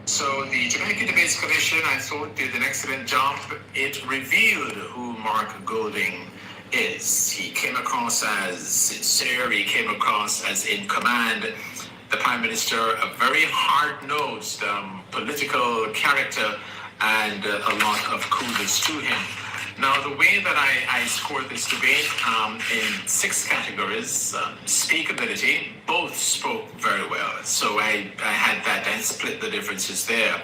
So the Jamaica Debates Commission, I thought, did an excellent job. It revealed who Mark Golding is. He came across as sincere, he came across as in command. The Prime Minister, a very hard-nosed political character, and a lot of kudos to him. Now, the way that I scored this debate in 6 categories, speakability, both spoke very well. So I had that and split the differences there.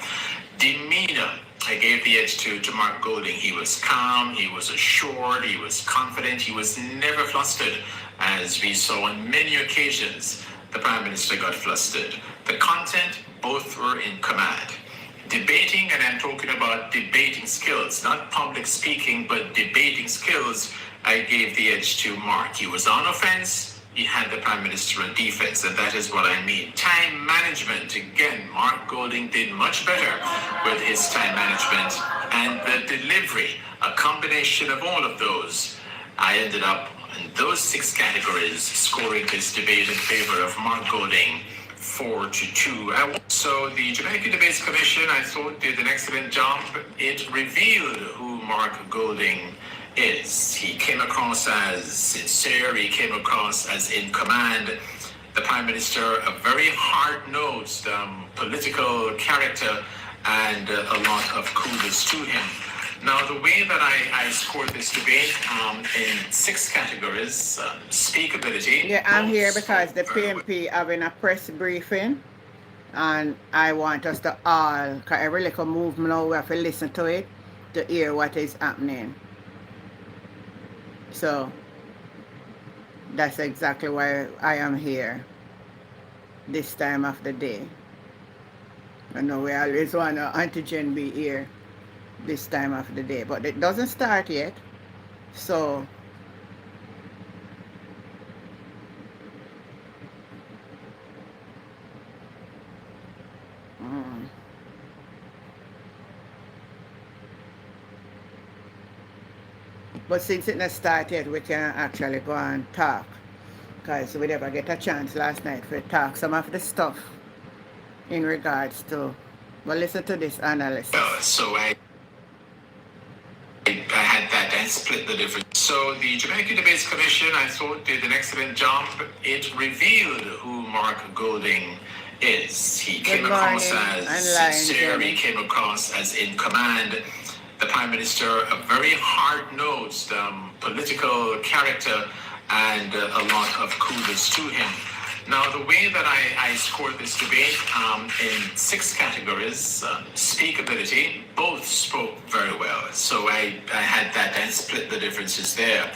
Demeanor, I gave the edge to Mark Golding. He was calm, he was assured, he was confident, he was never flustered, as we saw on many occasions. The Prime Minister got flustered. The content, both were in command. Debating, and I'm talking about debating skills, not public speaking, but debating skills, I gave the edge to Mark. He was on offense, he had the Prime Minister on defense, and that is what I mean. Time management, again, Mark Golding did much better with his time management. And the delivery, a combination of all of those, I ended up in those 6 categories scoring this debate in favor of Mark Golding 4-2. So the Jamaica Debates Commission, I thought, did an excellent job. It revealed who Mark Golding is. He came across as sincere, he came across as in command. The Prime Minister, a very hard-nosed political character, and a lot of kudos to him. Now, the way that I scored this debate in 6 categories, speakability. Yeah, I'm here because the PNP having a press briefing, and I want us to all, because every little move now, we have to listen to it to hear what is happening. So, that's exactly why I am here this time of the day. I know we always want antigen be here this time of the day, but it doesn't start yet. So but since it not started yet, we can actually go and talk, because we never get a chance last night to talk some of the stuff in regards to, well, listen to this analysis. So I had that and split the difference. So the Jamaica Debates Commission, I thought, did an excellent job. It revealed who Mark Golding is. He came across as sincere, he came across as in command. The Prime Minister, a very hard-nosed political character, and a lot of kudos to him. Now, the way that I scored this debate in 6 categories, speakability, both spoke very well. So I had that and split the differences there.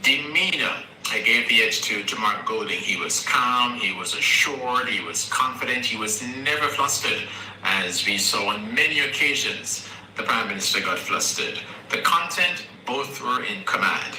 Demeanor, I gave the edge to Mark Golding. He was calm, he was assured, he was confident, he was never flustered, as we saw on many occasions. The Prime Minister got flustered. The content, both were in command.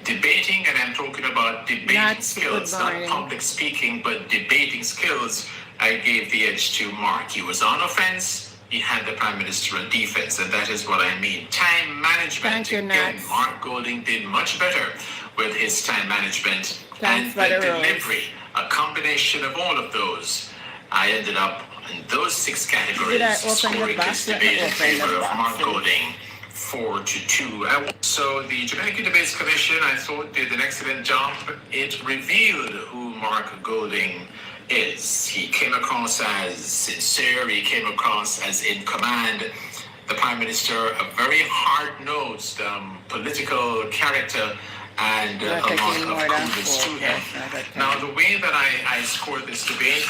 Debating, and I'm talking about debating skills, not public speaking, but debating skills, I gave the edge to Mark. He was on offense, he had the Prime Minister on defense, and that is what I mean. Time management, again, Mark Golding did much better with his time management. And the delivery, a combination of all of those, I ended up in those 6 categories scoring this debate in favor of Mark Golding 4-2. So the Jamaica Debates Commission, I thought, did an excellent job. It revealed who Mark Golding is. He came across as sincere, he came across as in command. The Prime Minister, a very hard-nosed political character, and a lot of kudos to him. Now, the way that I scored this debate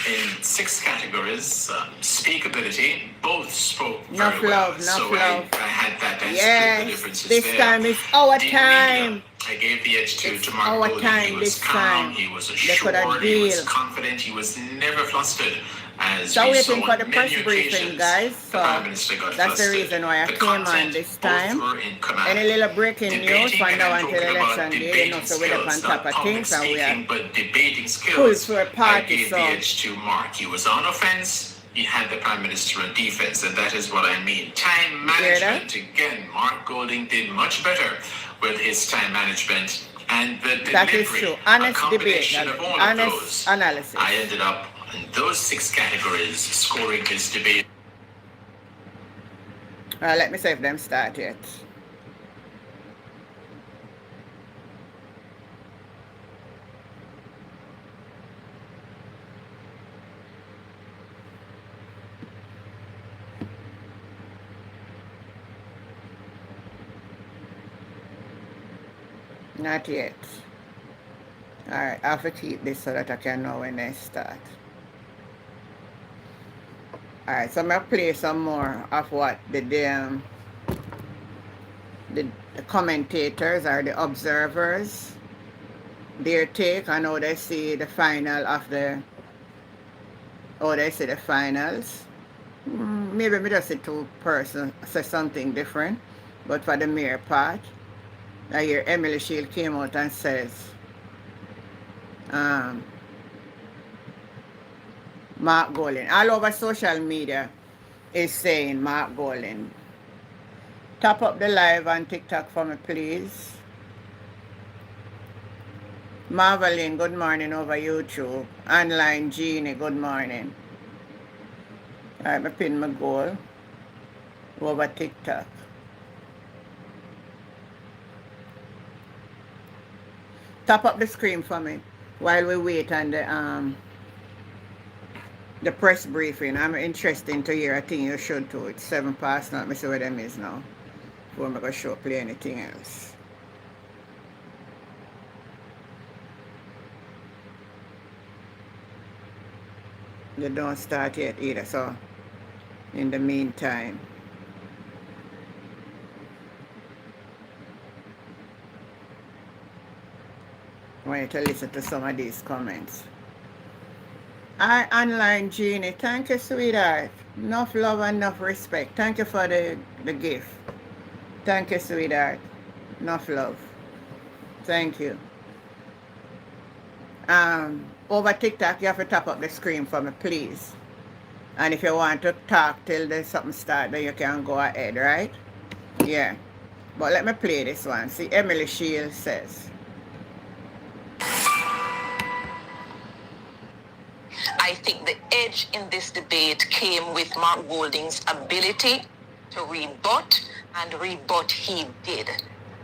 in 6 categories, speakability, both spoke very well. So I had that and split the differences there. This time is our time. I gave the edge to Mark Golding. He was calm, he was assured, he was confident, he was never flustered. So waiting for the press briefing, guys. So that's the reason why I came on this time. Any little breaking news from now until election day, you know, so we're on top of things, and we are full for a party. So to Mark, he was on offense, he had the Prime Minister on defense, and that is what I mean. Time management, again, Mark Golding did much better with his time management and the delivery. That is true. Honest a combination debate, of all honest of those. analysis. I ended up in those 6 categories scoring this debate. Let me see if them start yet. Not yet. Alright, I have to keep this so that I can know when they start. Alright, so I'm going to play some more of what the commentators or the observers, their take on how they see the final of how they see the finals. Maybe me just see 2 persons say something different, but for the mere part, I hear Emily Shield came out and says, Mark Golding. All over social media is saying Mark Golding. Tap up the live on TikTok for me, please. Marveline, good morning over YouTube. Online Jeannie, good morning. Alright, I pin my goal over TikTok. Tap up the screen for me while we wait on the press briefing. I'm interested to hear. I think you should too. It's 7 past now. Let me see where them is now before I'm going to play anything else. They don't start yet either, so in the meantime, I want you to listen to some of these comments. Hi, online Jeannie. Thank you, sweetheart. Enough love and enough respect. Thank you for the gift. Thank you, sweetheart. Enough love. Thank you. Over TikTok, you have to tap up the screen for me, please. And if you want to talk till there's something start, then you can go ahead, right? Yeah. But let me play this one. See, Emily Shield says, I think the edge in this debate came with Mark Golding's ability to rebut, and rebut he did.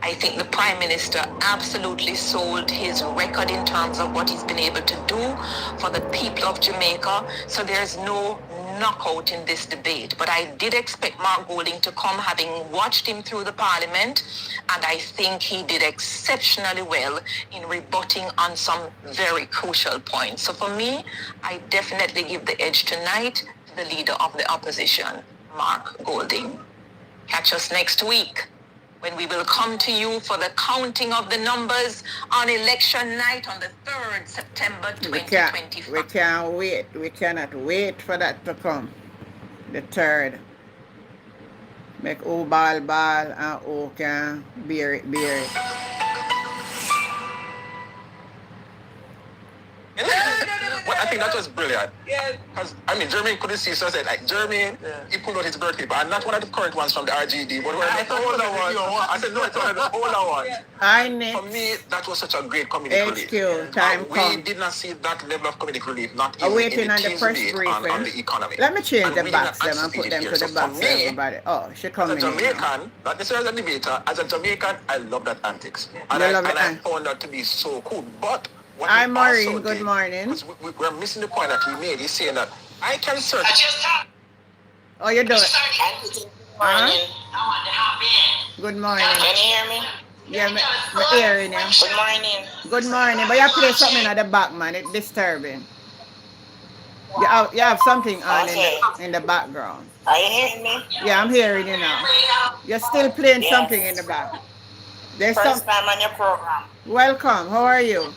I think the Prime Minister absolutely sold his record in terms of what he's been able to do for the people of Jamaica. So there's no knockout in this debate. But I did expect Mark Golding to come, having watched him through the Parliament, and I think he did exceptionally well in rebutting on some very crucial points. So for me, I definitely give the edge tonight to the leader of the opposition, Mark Golding. Catch us next week, when we will come to you for the counting of the numbers on election night on the 3rd September 2025. We can't wait. We cannot wait for that to come. The 3rd. Make all ball and all can bear it. Well, I think that was brilliant. Because, I mean, Jeremy couldn't see, so I said, like, Jeremy, he pulled out his birth paper, and not one of the current ones from the RGD, but one of the older ones. I said, no, it's one of the older ones. For me, that was such a great comedic relief. We did not see that level of comedic relief, not even waiting in the on the press briefing on the economy. Let me change the box them and put them to the box for everybody. Oh, she coming in. As a Jamaican, not necessarily as a debater, as a Jamaican, I love that antics. And I found that to be so cool. But hi, Maureen. Good morning. We're missing the point that we made. He's saying that I can search. Oh, you do it. Good morning. Good morning. Can you hear me? Yeah, I'm hearing you. Good morning. Good morning. But you play something at the back, man. It's disturbing. You have something on in the background. Are you hearing me? Yeah, I'm hearing you now. You're still playing something in the back. There's First time on your program. Welcome. How are you?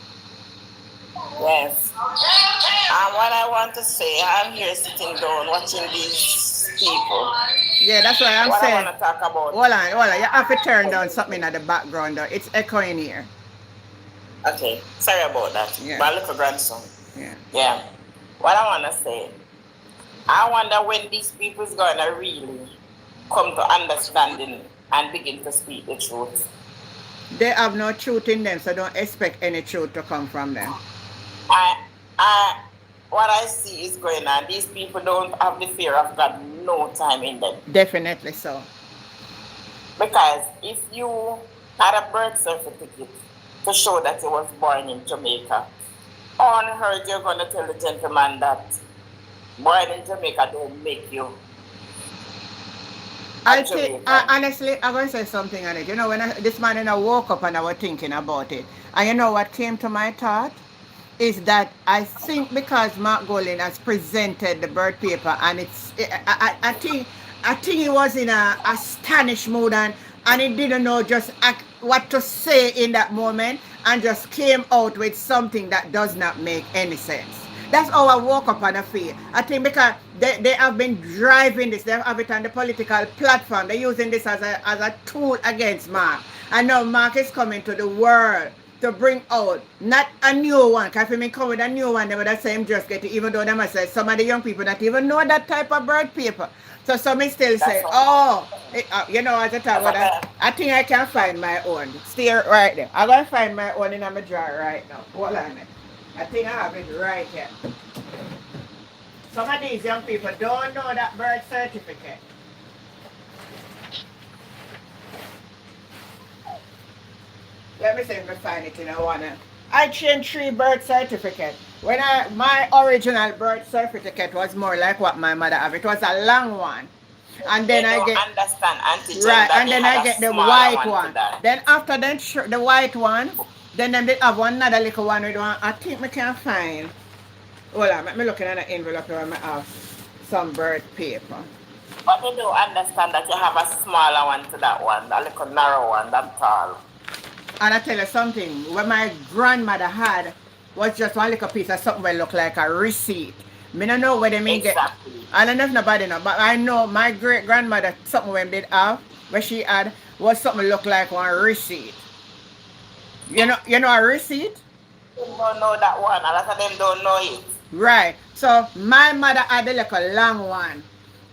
Yes. What I want to say, I'm here sitting down watching these people. Yeah, that's why I'm saying. What I want to talk about. Hold on. You have to turn down something at the background. Though. It's echoing here. Okay. Sorry about that. Yeah. My little grandson. Yeah. Yeah. What I want to say, I wonder when these people is going to really come to understanding and begin to speak the truth. They have no truth in them, so don't expect any truth to come from them. What I see is going on. These people don't have the fear of God no time in them. Definitely so. Because if you had a birth certificate to show that you was born in Jamaica, unheard you're going to tell the gentleman that born in Jamaica don't make you. Honestly, I'm going to say something on it. You know, this morning I woke up and I was thinking about it. And you know what came to my thought? Is that I think because Mark Golding has presented the birth paper and I think he was in a astonished mood and he didn't know just what to say in that moment and just came out with something that does not make any sense. That's how I woke up and I feel. I think because they have been driving this, they have it on the political platform. They're using this as a tool against Mark. I know Mark is coming to the world to bring out not a new one. Because if we come with a new one, they would have said him just get it, even though they must say some of the young people that even know that type of birth paper. So some still say, you know, as a time, I think I can find my own. Stay right there. I'm going to find my own in my drawer right now. Hold on a minute. I think I have it right here. Some of these young people don't know that birth certificate. Let me see if I find it in a one. I changed 3 birth certificates. When my original birth certificate was more like what my mother have. It was a long one. And then I get and then I get the white one. Then after that the white one, then they have another little one with one. I think we can find. Hold on, let me looking at the envelope where I have some birth paper. But you don't understand that you have a smaller one to that one, a little narrow one, that tall. And I tell you something, what my grandmother had was just one little piece of something that looked like a receipt. I don't know what they mean. Exactly. I don't know if nobody know, but I know my great grandmother, something when did have, what she had, was something look like one receipt. You know a receipt? You don't know that one, a lot of them don't know it. Right. So my mother had a little long one.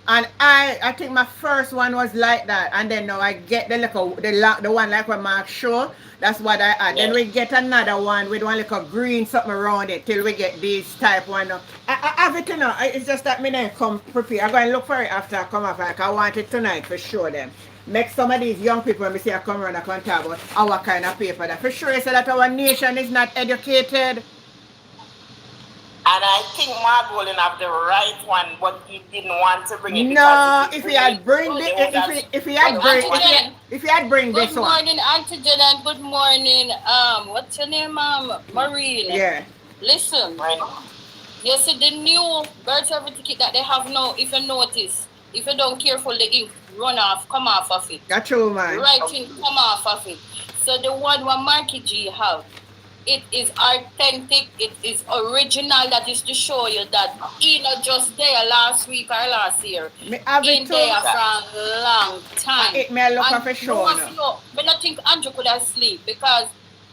And I think my first one was like that. And then now I get the one like what Mark showed. That's what I had. Yeah. Then we get another one with one little green something around it till we get this type one. I have it, you know. It's just that me then come prepare. I'm going to look for it after I come off. Like I want it tonight for sure them. Make some of these young people when we see I come around and can talk about our kind of paper. That for sure you say that our nation is not educated. And I think Mark Golding have the right one, but he didn't want to bring it. No, if he had bring this one. Good morning, Auntie Jen, and good morning, what's your name, Maureen? Yeah. Listen, you see the new birth certificate that they have now, if you notice, if you don't careful, the ink come off of it. That's true, man. Writing come off of it. So the one what Marky G have, it is authentic, it is original, that is to show you that he not just there last week or last year. In there for a long time. It may look for sure. But I think Andrew could have sleep, because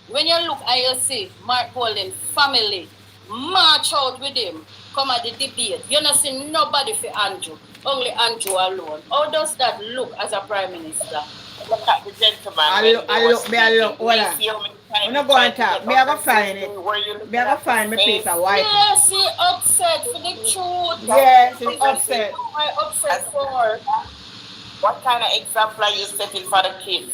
when you look and you see Mark Golding family march out with him, come at the debate, you not see nobody for Andrew, only Andrew alone. How does that look as a Prime Minister? Look at the gentleman. I look. I'm not going to talk. Me I go find it. Me I go find my piece of white. Yes, he upset for the truth. Yes, he's upset. I'm upset for. What kind of example are you setting for the kids?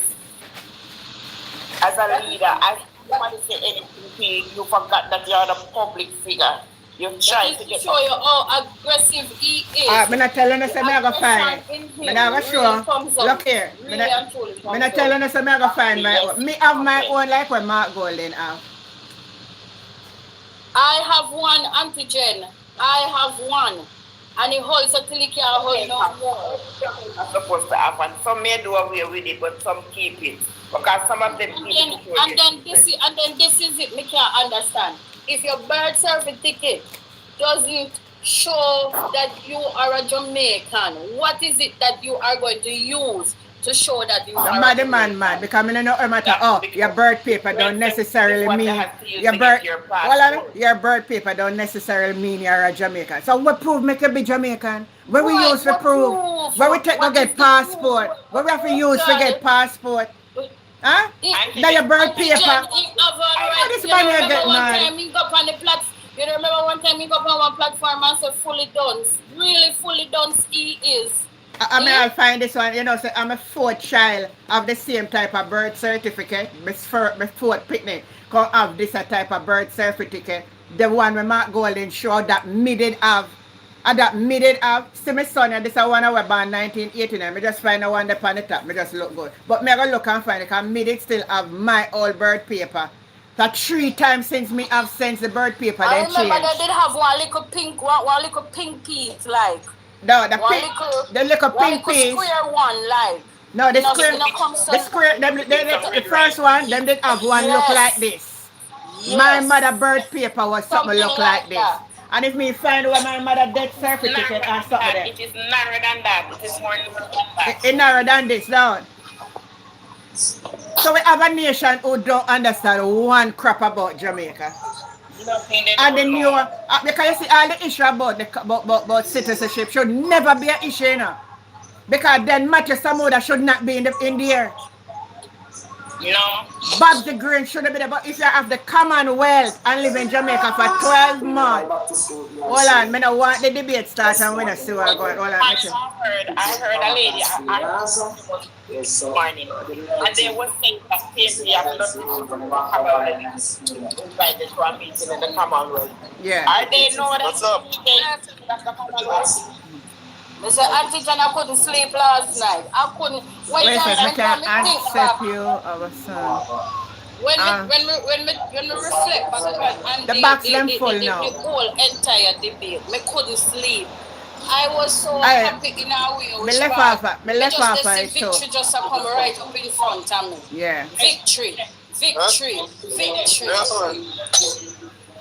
As a leader, as somebody say anything, you forgot that you are the public figure. You try to show you how aggressive he is. I'm not telling you, I'm going to find it. I'm not sure. Look here. I'm not telling you, I'm going to find my own. Me have my own like what Mark Golding have. I have one, Auntie Jen. I have one. And he holds until he can't hold no more. That's supposed to happen. Some may do away with it, but some keep it. Because some of them keep it. And then this is it. Me can't understand. If your birth certificate doesn't show that you are a Jamaican, what is it that you are going to use to show that you The are mad a man, Jamaican. because I know matter. Oh, your birth paper don't necessarily mean your birth paper don't necessarily mean you're a Jamaican. So what proof make you be Jamaican? What we use for proof? Where we take to get passport? What we have to use to get passport? Huh? Now your birth paper. This man you get mad. You remember one time he got on one platform and said fully done. Really fully done he is. I mean, I'll find this one. You know, so I'm a fourth child of the same type of birth certificate. My fourth picnic can have this type of birth certificate. The one where Mark Golden showed that me did have. And that me did have. See my son, and this is one I was born 1989. I just find the one up on the top. I just look good. But me I go look and find it because me did still have my old birth paper. That 3 times since me have since the birth paper I then changed. remember they did have one little pink piece like. No, the little pink piece. Square one like. No, the first one, them did have one look like this. Yes. My mother birth paper was something look like this. And if me find where my mother death certificate or something there. It is narrower than that. It is more narrow than that. It's narrower than this, down. So we have a nation who don't understand one crap about Jamaica. And the new, because you see all the issue about citizenship should never be an issue, you know. Because then Matthew Samoda should not be in the air. No. Bob the Green should have been there, but if you have the Commonwealth and live in Jamaica for 12 months. Hold on, I don't want the debate start and we don't see what's going on. I heard a lady this morning, and they were saying that PNP have not invited to a meeting in the Commonwealth. Yeah. Are they know that? What's up? Mr. Auntie John, I couldn't sleep last night. I couldn't. Wait a second, I can accept you, our son. When we reflect back on the box them full now. The whole entire debate, me couldn't sleep. I was so happy in our way. Me left off it too. Victory just come right up in front of me. Yeah. Victory.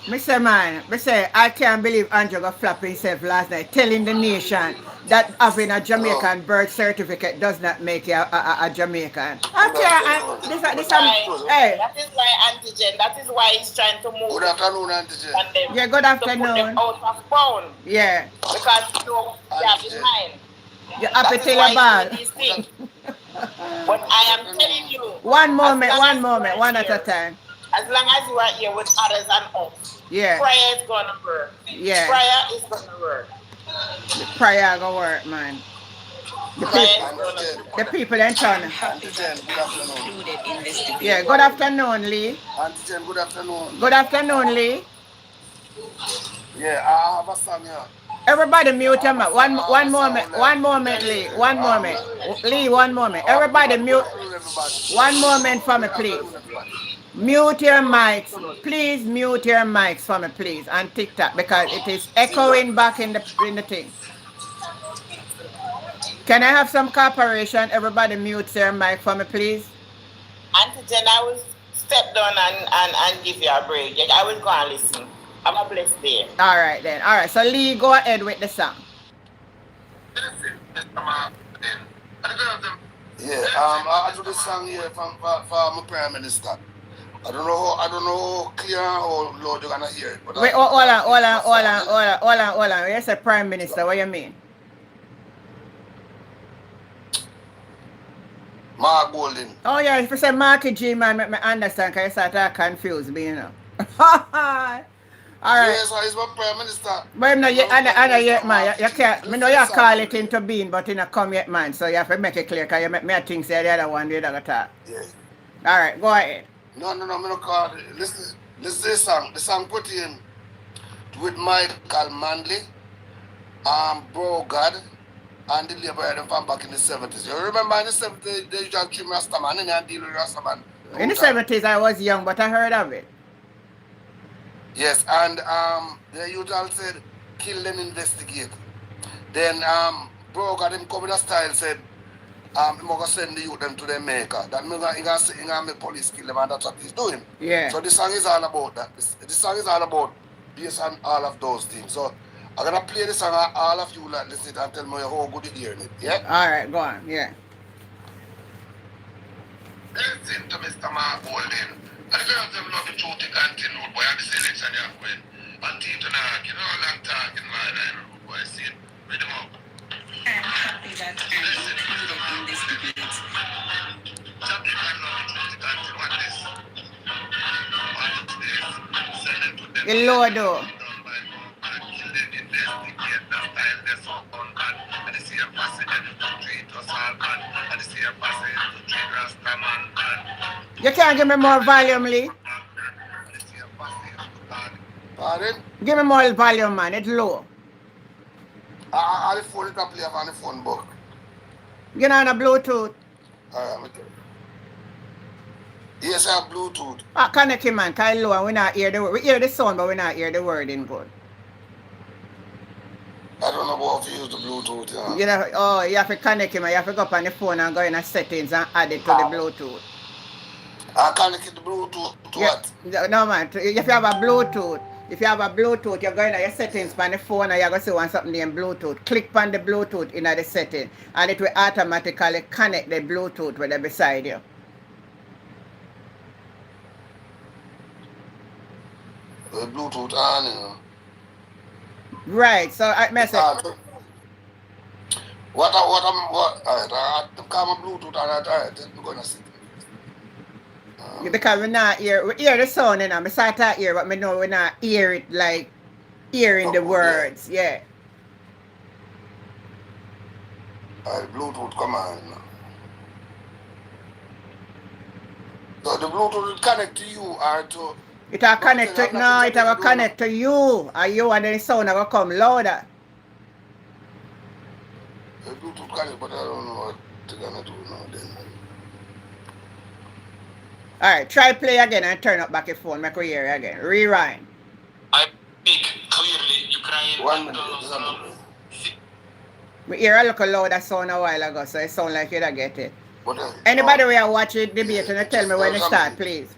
Mr. Man, I can't believe Andrew got flap himself last night telling the nation that having a Jamaican birth certificate does not make you a Jamaican. That is why Antigen, that is why he's trying to move. Good afternoon, Antigen. Yeah, good afternoon. Out of bound. Yeah. Because you have his mind. You're happy till you're bad. But I am telling you. One moment, one at a time. As long as you are here with others and us, yeah. Prayer is gonna work. Yeah. Prayer is gonna work. The prayer gonna work, man. The people in town. Yeah, good afternoon, Lee. Antigen, good afternoon. Good afternoon, Lee. Yeah, I have a song here. Everybody mute him up. One moment, Lee. One moment. Lee, one moment. Everybody mute. One moment for me, please. Mute your mics. Please mute your mics for me, please, on TikTok because it is echoing back in the thing. Can I have some cooperation? Everybody mute their mic for me, please. Antigen, I will step down and give you a break. I will go and listen. Have a blessed day. All right then. All right. So Lee, go ahead with the song. Yeah. I do this song here for my Prime Minister. I don't know clear how loud you're gonna hear it. But wait, hold on. You said Prime Minister, what do you mean? Mark Golden. Oh yeah, if you say Marky G, man, make me understand because you start to confuse me, you know. Alright. Yes, he's my Prime Minister. But no, yet, man. You can't. I know you call it into being, but you not come yet, man. So you have to make it clear because you make me think say the other one, the other talk. Yeah. Alright, go ahead. No, I'm not call it. Listen to this song. The song put in with Michael Manley, Bro God, and the Labour from back in the 70s. You remember in the 70s, they used to treat Rastaman and they deal with Rastaman. In the 70s, I was young, but I heard of it. Yes, and the youth all said, kill them, investigate. Then Bro God, him come in a style, said, I'm going to send the youth them to the maker. That means he's going to make police kill them, and that's what he's doing. Yeah. So this song is all about that. This song is all about based on all of those things. So I'm going to play this song, all of you like listen and tell me how good you hearing it. Yeah? All right, go on. Yeah. Listen to Mr. Mark Golden. And the girls have love the truth they continue, boy, and the selection you have win. Until tonight, you know, long talking, man, I know, boy, see it. Read them up. And something that is included in this debate. Something I love the truth they continue, what this? What is this? Send them to them. The Lord, though. Done by God, kill them, investigate the style, they so on God. And they see a passage and to treat us all God. And they see a passage to treat Rastaman God. You can't give me more volume, Lee. Pardon? Give me more volume, man. It's low. I the phone, it can play on the phone book. Get on a Bluetooth. Alright, yes, I have Bluetooth. Connect him, man. Cause low and we not hear the word. We hear the sound, but we not hear the word in good. I don't know how to use the Bluetooth, yeah. You know, oh, you have to connect him. You have to go up on the phone and go in the settings and add it to the Bluetooth. I connect the Bluetooth to what? No, man. If you have a Bluetooth, you're going to your settings on the phone and you're going to see something named Bluetooth. Click on the Bluetooth in the setting and it will automatically connect the Bluetooth with it beside you. The Bluetooth on, you know. Right, so I message. What I have to call my Bluetooth on that, I'm going to see. Because we hear the sound, and I start to hear, but we know we not hear it like hearing the words, yeah. Bluetooth come on. So the Bluetooth will connect to you or to... It will connect to, no, it will connect to you, and then the sound will come louder. The Bluetooth connect, but I don't know what they're going to do now then. Alright, try play again and turn up back your phone, make we hear it again. Rewind. I speak clearly Ukraine. 1 minute. We hear a little louder sound a while ago, so it sound like you don't get it. But, Anybody who are watching the debate, and tell me when it start, please.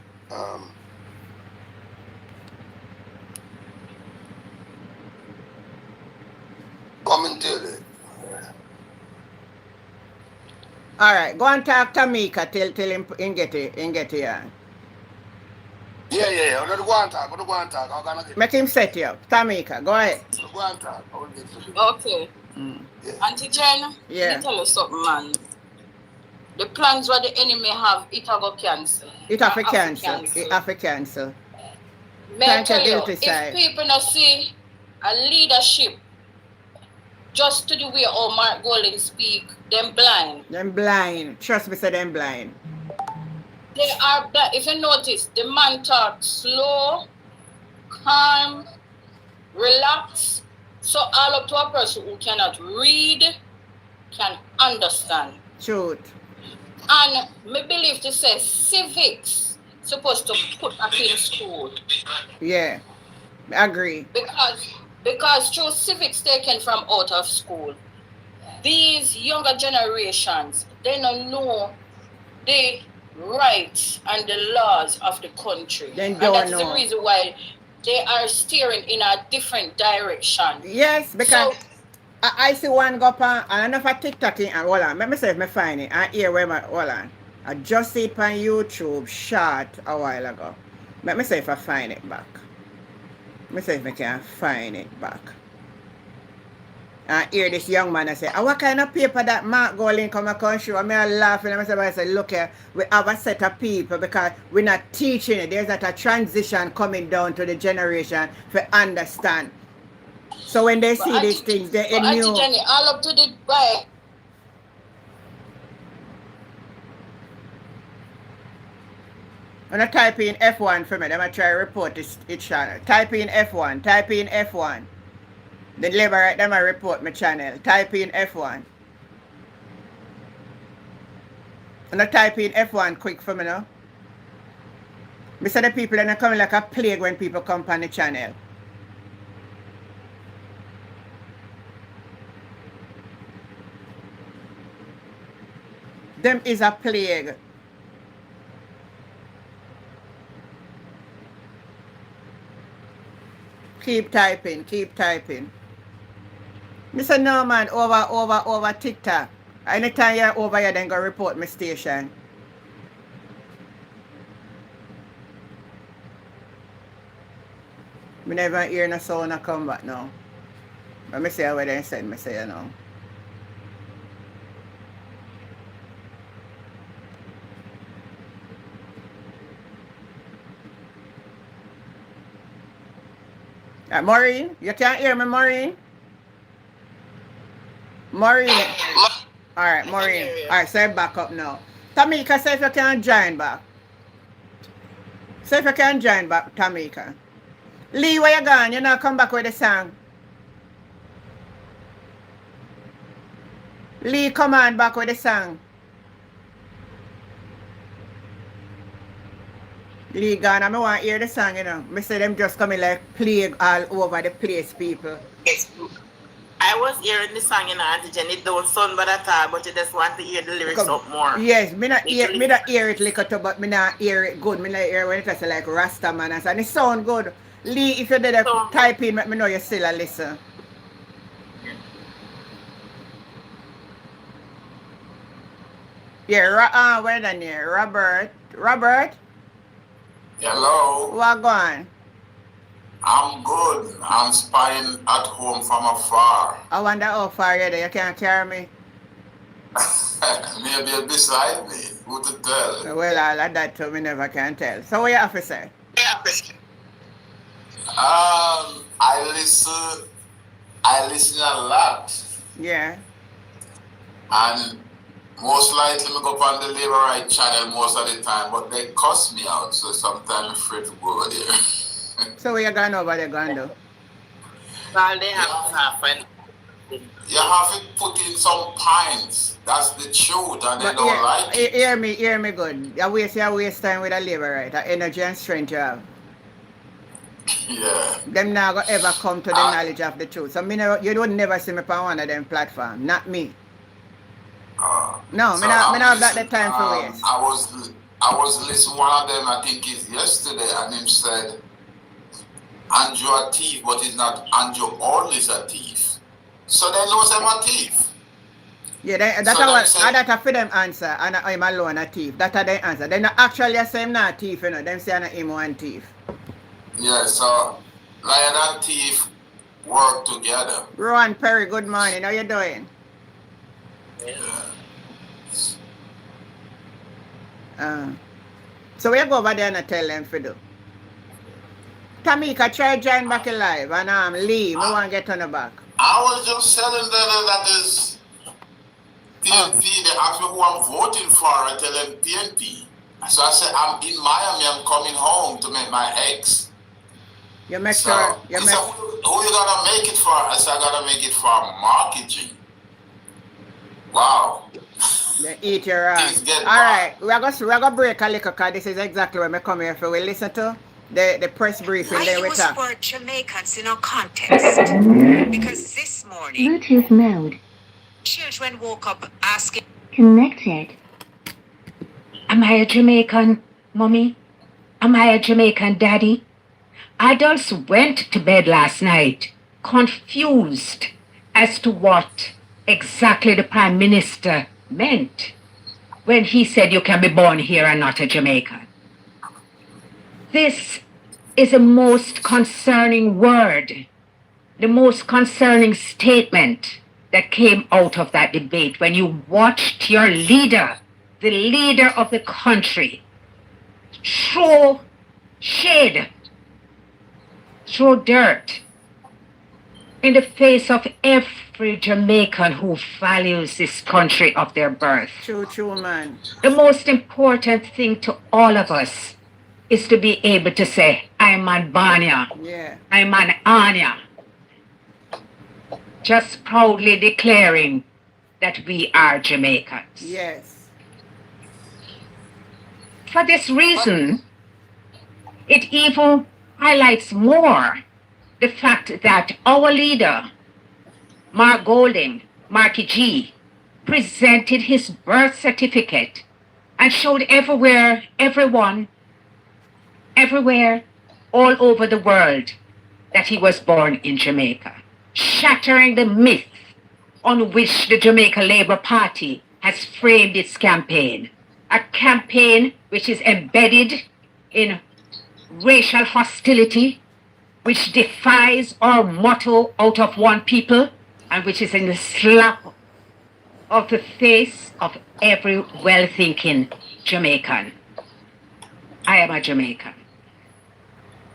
Commentator. Alright, go and talk to Mika till him get here. Yeah. I'm going to go and talk. I'm going to Make him set you up. Tamika, go ahead. go and talk. I will get to it. Okay. Yeah. Auntie Jen, Yeah. let me tell you something, man. The plans what the enemy have, it will go cancel. It have to cancel. It have to cancel. May I Thank you, tell you, guilty side. if people not see a leadership just to the way how Mark Golden speak, them blind. Them blind. Trust me, say them blind. They are blind. If you notice, the man talks slow, calm, relax. So all up to a person who cannot read can understand. Truth. And me believe to say civics supposed to put up in school. Yeah. Agree. Because through civics taken from out of school, these younger generations, they don't know the rights and the laws of the country. They and don't that's know. the reason why they are steering in a different direction. Yes, because So, I see one go up and I know for TikTok and hold on. Let me see if I find it. I hear where hold on. I just see it on YouTube short a while ago. Let me see if I find it back. Let me see if I can find it back. I hear this young man, I say, what kind of paper that Mark Golden come and show? I laugh and I say, look here, we have a set of people because we're not teaching it. There's not a transition coming down to the generation for understand. So when they see these things, they knew. Auntie Jenny, all up to the right. I'm going to type in F1 for me. I'm going to try to report this channel. Type in F1. Type in F1. Then labor right them I report my channel. Type in F1. I'm going to type in F1 quick for me now. I say the people are coming like a plague when people come on the channel. Them is a plague. Keep typing, keep typing. Mr. No man, over TikTok. Anytime you're over here, then go report my station. Me never hear no sound a come back now. Let me see what they said, me say, you know. Maureen, you can't hear me, Maureen? Maureen. Alright, Maureen. Alright, say back up now. Tamika, say if you can join back. Say if you can join back, Tamika. Lee, where you gone? You not come back with the song. Lee, come on back with the song. Lee gone, I want to hear the song, you know. I say them just coming like plague all over the place, people. Yes. I was hearing the song, you know, Auntie Jen. It don't sound bad at all, but you just want to hear the lyrics up more. Yes, me not hear it little too, but me not hear it good. Me not hear when it say like Rasta man and it sound good. Lee, if you did a type in, let me know you still a listen. Yeah, where done here? Robert? Hello. What going? I'm good. I'm spying at home from afar. I wonder how far you're there. You can't carry me. Maybe beside me. Who to tell? Well, all of that too, me never can tell. So what you have to say? I listen a lot. Yeah. And most likely I go on the Labor Right channel most of the time, but they cuss me out, so sometimes I'm afraid to go over there. So where you going over there, going to? All they have to happen. You have to put in some pints. That's the truth, and they don't like it. Hear me good. You waste time with a Labor Right, the energy and strength you have. Yeah. Them now go ever come to the knowledge of the truth. So you would never see me on one of them platforms, not me. No, so me not have that time for waste. I was listening one of them, I think it's yesterday, and him said Andrew a thief, but it's not Andrew always a thief. So they know I'm a thief. Yeah, that's for them answer, and I'm alone a thief. That's how they answer. They not actually say I'm not a thief, you know. Them say I'm not him one thief. Yeah, so lion and thief work together. Rowan Perry, good morning. How you doing? Yeah. So we go over there and tell them for do. Tamika, try join back alive, and Lee, we want to get on the back. I was just telling them that is PNP. They asked me who I'm voting for. I tell them PNP. So I said I'm in Miami. I'm coming home to meet my ex. You make so sure. Who you gonna make it for? I said I gotta make it for marketing. Wow. They eat your ass. Alright, we're gonna break a little because this is exactly what I come here for. We listen to the press briefing. Why then we you talk. support Jamaicans in our context? Because this morning, Bluetooth mode. children woke up asking, Connected. Am I a Jamaican, mommy? Am I a Jamaican daddy? Adults went to bed last night confused as to what exactly the Prime Minister meant when he said you can be born here and not a Jamaican. This is the most concerning word, the most concerning statement that came out of that debate when you watched your leader, the leader of the country, throw shade, throw dirt in the face of every Jamaican who values this country of their birth. True, man. The most important thing to all of us is to be able to say, I'm an Banya, I'm an Anya. Just proudly declaring that we are Jamaicans. Yes. For this reason, it even highlights more the fact that our leader, Mark Golding, Marky G, presented his birth certificate and showed everywhere, all over the world, that he was born in Jamaica, shattering the myth on which the Jamaica Labour Party has framed its campaign, a campaign which is embedded in racial hostility, which defies our motto out of one people and which is in the slap of the face of every well-thinking Jamaican. I am a Jamaican.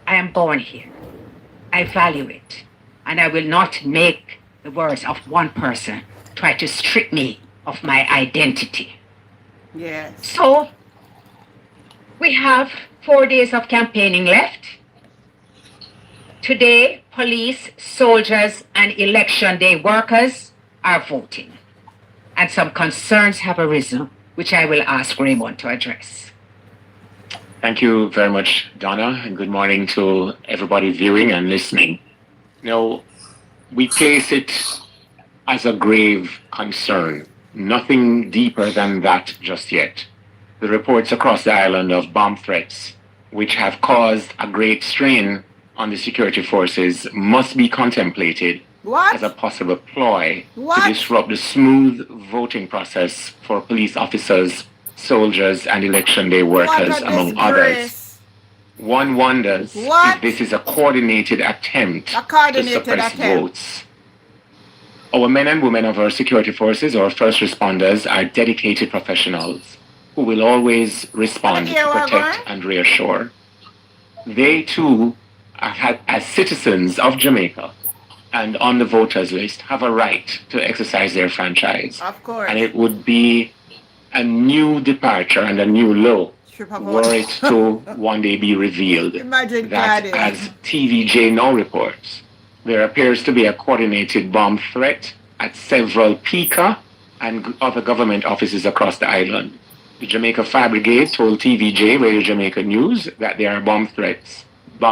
I am born here. I value it. And I will not make the words of one person try to strip me of my identity. Yes. So, we have 4 days of campaigning left. Today, police, soldiers, and election day workers are voting. And some concerns have arisen, which I will ask Raymond to address. Thank you very much, Donna, and good morning to everybody viewing and listening. Now, we place it as a grave concern. Nothing deeper than that just yet. The reports across the island of bomb threats, which have caused a great strain on the security forces, must be contemplated as a possible ploy to disrupt the smooth voting process for police officers, soldiers, and election day workers, among others. One wonders if this is a coordinated attempt to suppress votes. Our men and women of our security forces, our first responders, are dedicated professionals who will always respond to protect and reassure. They too, as citizens of Jamaica and on the voters list, have a right to exercise their franchise. Of course. And it would be a new departure and a new low were it to one day be revealed that, as TVJ now reports, there appears to be a coordinated bomb threat at several PICA and other government offices across the island. The Jamaica Fire Brigade told TVJ, Radio Jamaica News, that there are bomb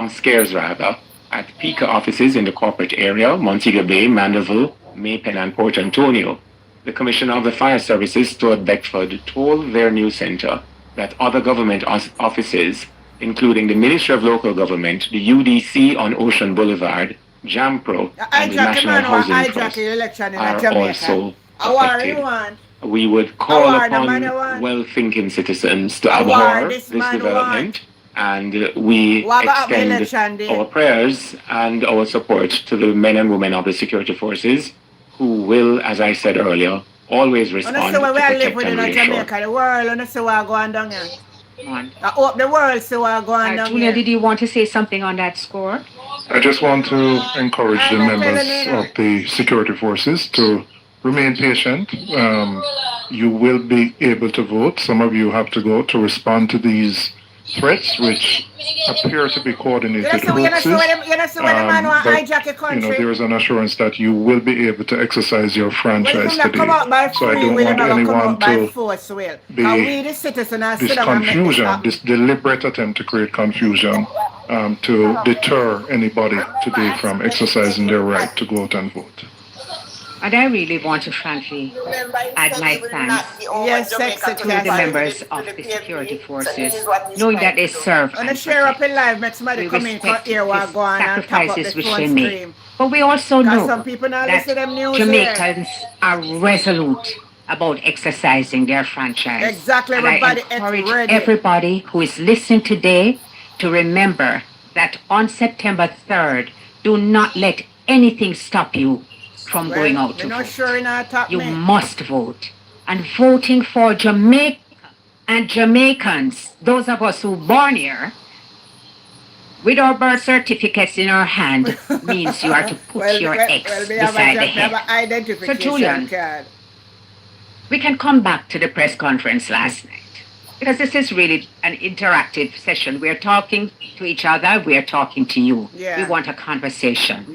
scares rather, at PICA offices in the corporate area, Montego Bay, Mandeville, Maypen, and Port Antonio. The Commissioner of the Fire Services, Stuart Beckford, told their news center that other government offices, including the Ministry of Local Government, the UDC on Ocean Boulevard, JAMPRO, and the National Housing Trust, are also affected. We would call upon well-thinking citizens to abhor this development, and we extend our prayers and our support to the men and women of the security forces who will, as I said earlier, always respond to protect and reassure. The world, and so we're going down here. I hope the world so we're going down Julia, did you want to say something on that score? I just want to encourage the members of the security forces to remain patient. You will be able to vote. Some of you have to go to respond to these threats, which appear to be coordinated hoaxes. But there is an assurance that you will be able to exercise your franchise today. So I don't want anyone to be this confusion, this deliberate attempt to create confusion, to deter anybody today from exercising their right to go out and vote. And I really want to frankly add my thanks to the members of the security forces, knowing that they serve and protect. We respect the sacrifices which they make. But we also know that Jamaicans are resolute about exercising their franchise. Exactly, and I encourage everybody who is listening today to remember that on September 3rd, do not let anything stop you from going out to vote. You must vote. And voting for Jamaica and Jamaicans, those of us who are born here, with our birth certificates in our hand, means you are to put your X beside the head. So Julian, we can come back to the press conference last night, because this is really an interactive session. We're talking to each other, we're talking to you. We want a conversation.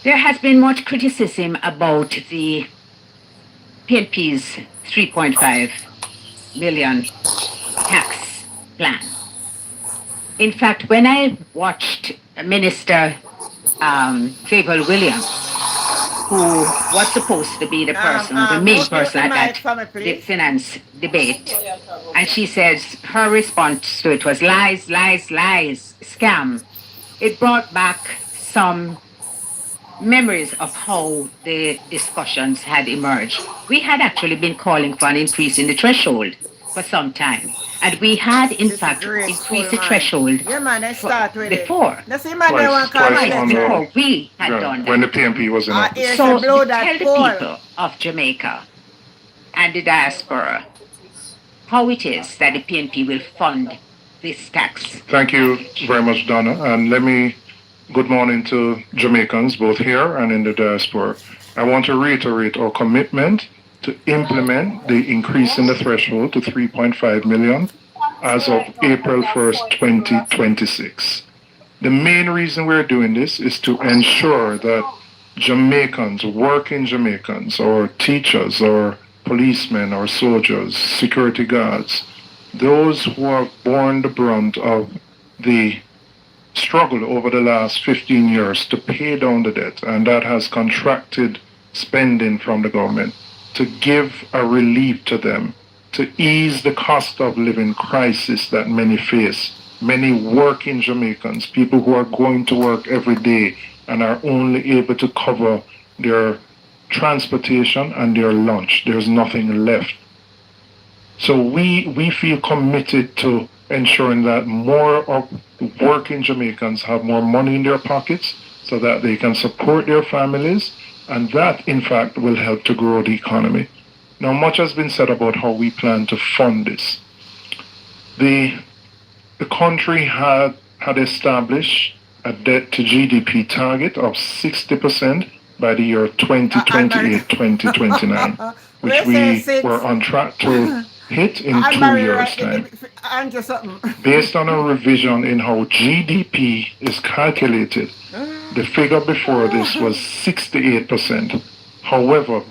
There has been much criticism about the PNP's 3.5 million tax plan. In fact, when I watched Minister Fable Williams, who was supposed to be the person, the main person at that the finance debate, and she says her response to it was lies, lies, lies, scam. It brought back some memories of how the discussions had emerged. We had actually been calling for an increase in the threshold for some time. And we had, in fact, increased the threshold before. Twice before we had done that. When the PNP was in office. So tell the people of Jamaica and the diaspora how it is that the PNP will fund this tax. Thank you very much, Donna. And good morning to Jamaicans, both here and in the diaspora. I want to reiterate our commitment to implement the increase in the threshold to 3.5 million as of April 1st, 2026. The main reason we're doing this is to ensure that Jamaicans, working Jamaicans, or teachers, or policemen, or soldiers, security guards, those who have borne the brunt of the struggle over the last 15 years to pay down the debt, and that has contracted spending from the government, to give a relief to them, to ease the cost of living crisis that many face. Many working Jamaicans, people who are going to work every day and are only able to cover their transportation and their lunch. There's nothing left. So we feel committed to ensuring that more of working Jamaicans have more money in their pockets so that they can support their families, and that, in fact, will help to grow the economy. Now, much has been said about how we plan to fund this. The country had established a debt to GDP target of 60% by the year 2028-2029, which we were on track to hit in 2 years' time. Based on a revision in how GDP is calculated, the figure before this was 68%. However,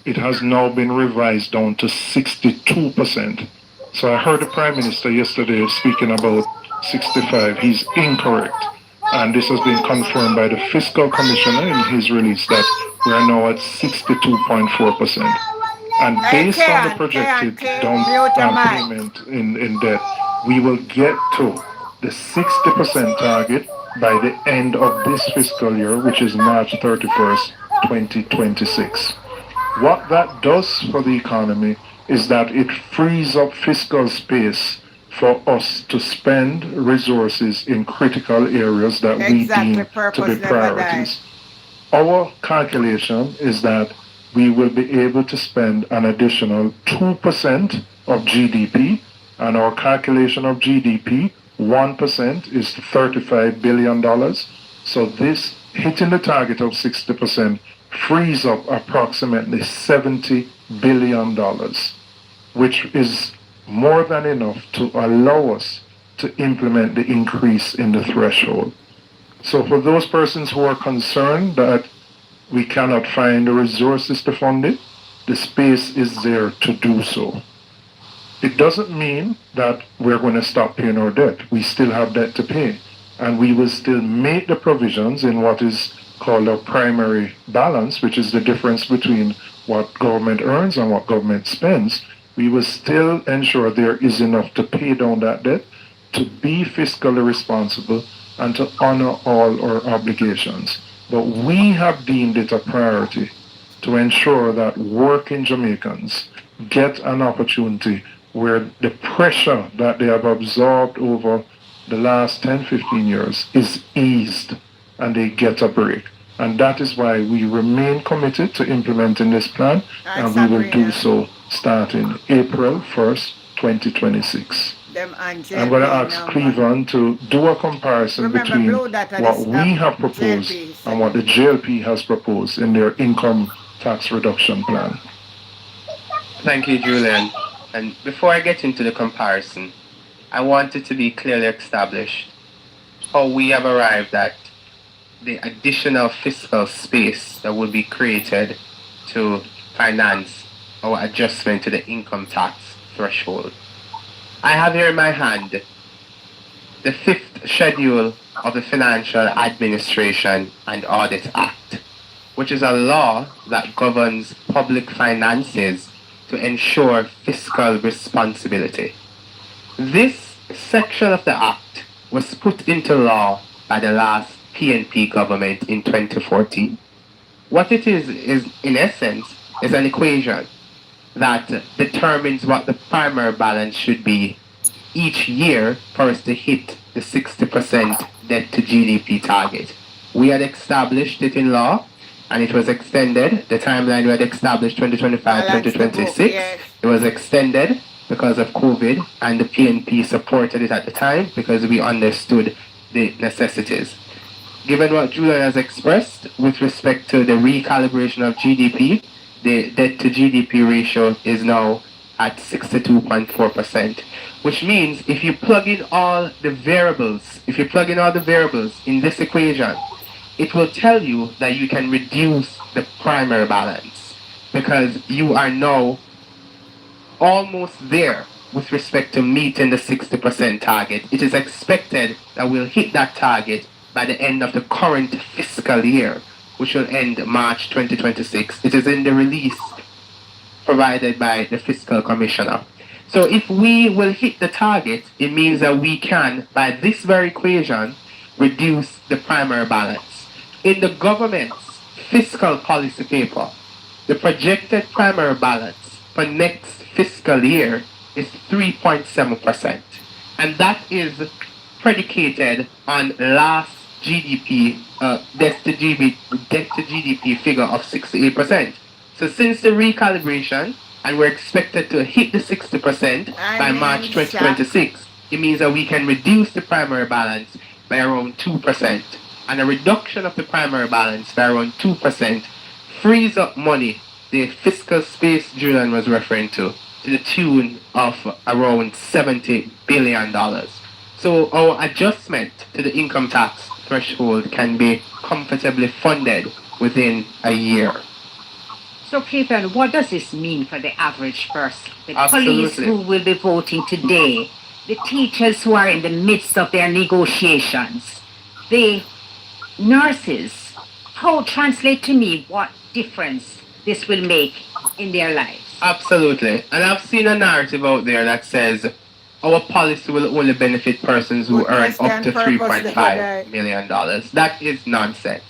it has now been revised down to 62%. So I heard the Prime Minister yesterday speaking about 65. He's incorrect. And this has been confirmed by the Fiscal Commissioner in his release that we are now at 62.4%. And based on the projected down payment in debt, we will get to the 60% target by the end of this fiscal year, which is March 31st, 2026. What that does for the economy is that it frees up fiscal space for us to spend resources in critical areas that we deem to be priorities. Our calculation is that we will be able to spend an additional 2% of GDP, and our calculation of GDP, 1% is $35 billion. So this, hitting the target of 60%, frees up approximately $70 billion, which is more than enough to allow us to implement the increase in the threshold. So for those persons who are concerned that we cannot find the resources to fund it, the space is there to do so. It doesn't mean that we're going to stop paying our debt. We still have debt to pay, and we will still make the provisions in what is called a primary balance, which is the difference between what government earns and what government spends. We will still ensure there is enough to pay down that debt, to be fiscally responsible, and to honor all our obligations. But we have deemed it a priority to ensure that working Jamaicans get an opportunity where the pressure that they have absorbed over the last 10, 15 years is eased and they get a break. And that is why we remain committed to implementing this plan, and we will do so starting April 1st, 2026. I'm going to ask Cleveland to do a comparison between what we have proposed and what the JLP has proposed in their income tax reduction plan. Thank you, Julian. And before I get into the comparison, I want it to be clearly established how we have arrived at the additional fiscal space that will be created to finance our adjustment to the income tax threshold. I have here in my hand the 5th schedule of the Financial Administration and Audit Act, which is a law that governs public finances to ensure fiscal responsibility. This section of the Act was put into law by the last PNP government in 2014. What it is in essence, is an equation that determines what the primary balance should be each year for us to hit the 60% debt to GDP target. We had established it in law, and it was extended. The timeline we had established 2025, 2026. Yes. It was extended because of COVID, and the PNP supported it at the time because we understood the necessities. Given what Julian has expressed with respect to the recalibration of GDP, the debt to GDP ratio is now at 62.4%, which means if you plug in all the variables, in this equation, it will tell you that you can reduce the primary balance because you are now almost there with respect to meeting the 60% target. It is expected that we'll hit that target by the end of the current fiscal year, which will end March 2026. It is in the release provided by the Fiscal Commissioner. So if we will hit the target, it means that we can, by this very equation, reduce the primary balance. In the government's fiscal policy paper, the projected primary balance for next fiscal year is 3.7%. And that is predicated on last GDP, debt to GDP figure of 68%. So since the recalibration, and we're expected to hit the 60% by March 2026, it means that we can reduce the primary balance by around 2%. And a reduction of the primary balance by around 2% frees up money, the fiscal space Julian was referring to the tune of around $70 billion. So our adjustment to the income tax threshold can be comfortably funded within a year. So, Cleveland, what does this mean for the average person? The Absolutely. Police who will be voting today, the teachers who are in the midst of their negotiations, the nurses. How translate to me what difference this will make in their lives? Absolutely. And I've seen a narrative out there that says our policy will only benefit persons who earn up to $3.5 million. That is nonsense.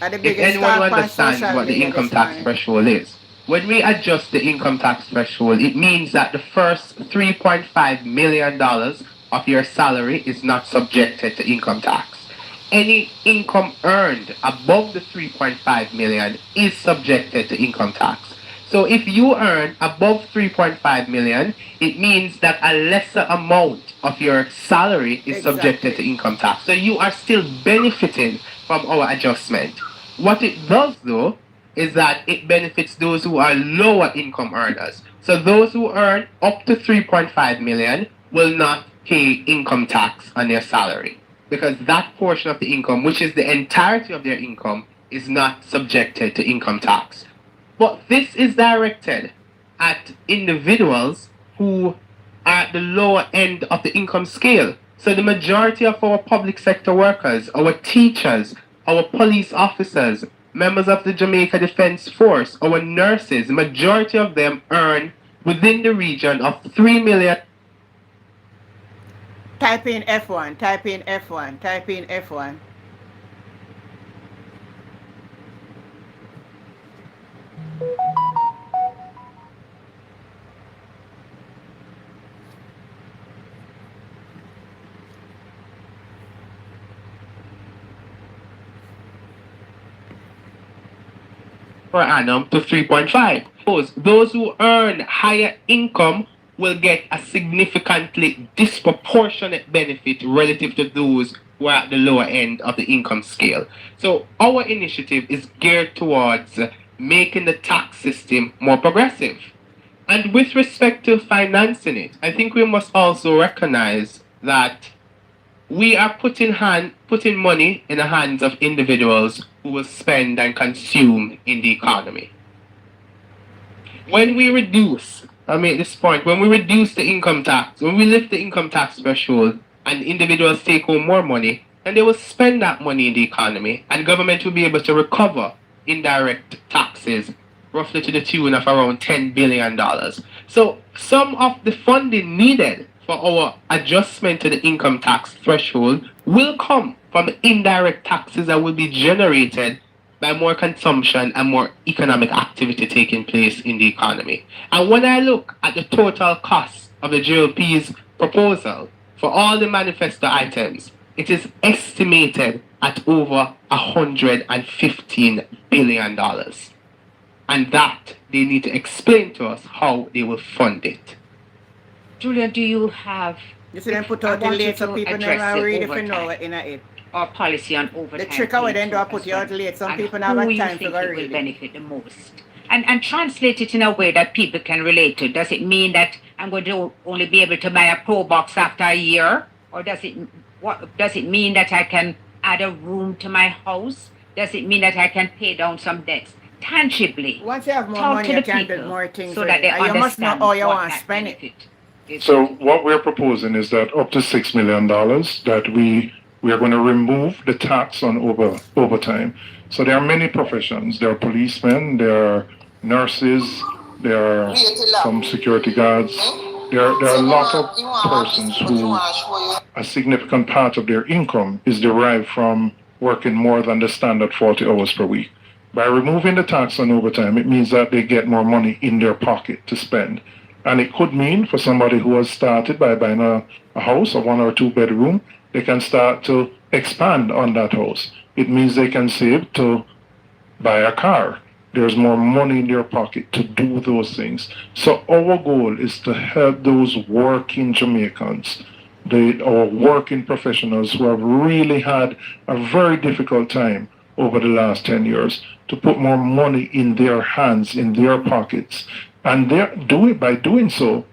If anyone understands what the income tax threshold is, when we adjust the income tax threshold, it means that the first $3.5 million of your salary is not subjected to income tax. Any income earned above the 3.5 million is subjected to income tax. So if you earn above 3.5 million, it means that a lesser amount of your salary is subjected to income tax. So you are still benefiting from our adjustment. What it does though, is that it benefits those who are lower income earners. So those who earn up to 3.5 million will not pay income tax on their salary, because that portion of the income, which is the entirety of their income, is not subjected to income tax. But this is directed at individuals who are at the lower end of the income scale. So the majority of our public sector workers, our teachers, our police officers, members of the Jamaica Defense Force, our nurses, majority of them earn within the region of 3 million. Type in F1, type in F1, type in F1. Per annum to 3.5. Those who earn higher income will get a significantly disproportionate benefit relative to those who are at the lower end of the income scale. So our initiative is geared towards making the tax system more progressive. And with respect to financing it, I think we must also recognize that we are putting money in the hands of individuals who will spend and consume in the economy. When we reduce, I make this point, when we reduce the income tax, when we lift the income tax threshold and individuals take home more money, then they will spend that money in the economy, and government will be able to recover indirect taxes roughly to the tune of around $10 billion. So some of the funding needed for our adjustment to the income tax threshold will come from the indirect taxes that will be generated by more consumption and more economic activity taking place in the economy. And when I look at the total cost of the GLP's proposal for all the manifesto items, it is estimated at over $115 billion. And that they need to explain to us how they will fund it. Julia, do you have... You see them put out the late so people never read if you know it in it. Or policy on overtime. The trick of it then do I put you out late. Some people have a time to go read it. Will benefit the most? And translate it in a way that people can relate to. Does it mean that I'm going to only be able to buy a Pro Box after a year? Or does it mean that I can add a room to my house? Does it mean that I can pay down some debts? Tangibly. Once you have more money, you can do more things. So that they you must know how you want to spend it. So what we're proposing is that up to $6 million that we are going to remove the tax on overtime. So there are many professions. There are policemen, there are nurses, there are some security guards. There are a lot of persons who a significant part of their income is derived from working more than the standard 40 hours per week. By removing the tax on overtime, it means that they get more money in their pocket to spend. And it could mean for somebody who has started by buying a house, a 1 or 2 bedroom, they can start to expand on that house. It means they can save to buy a car. There's more money in their pocket to do those things. So our goal is to help those working Jamaicans, our working professionals who have really had a very difficult time over the last 10 years, to put more money in their hands, in their pockets. And by doing so,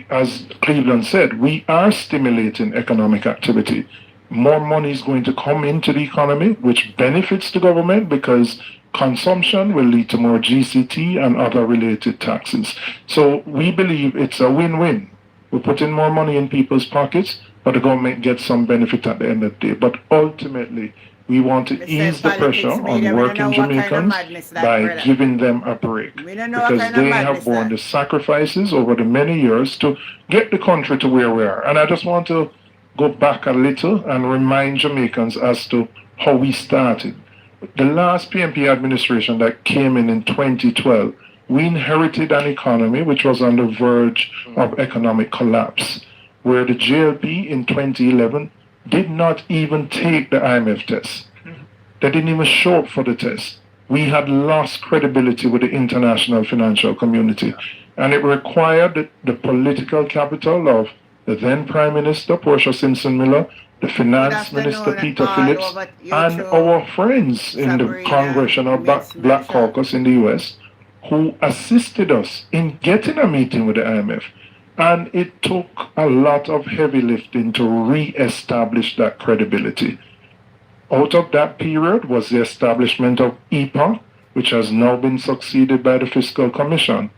as Cleveland said, we are stimulating economic activity. More money is going to come into the economy, which benefits the government because consumption will lead to more GCT and other related taxes. So we believe it's a win-win. We put in more money in people's pockets, but the government gets some benefit at the end of the day. But ultimately, we want to ease the pressure on working Jamaicans by giving them a break. Because they have borne the sacrifices over the many years to get the country to where we are. And I just want to go back a little and remind Jamaicans as to how we started. The last PNP administration that came in 2012, we inherited an economy which was on the verge of economic collapse, where the JLP in 2011 did not even take the IMF test. They didn't even show up for the test. We had lost credibility with the international financial community, and it required the political capital of the then Prime Minister, Portia Simpson-Miller, the Finance Minister, Peter Phillips, and our friends in the Congressional Black Caucus in the US, who assisted us in getting a meeting with the IMF. And it took a lot of heavy lifting to re-establish that credibility. Out of that period was the establishment of EPA, which has now been succeeded by the Fiscal Commission.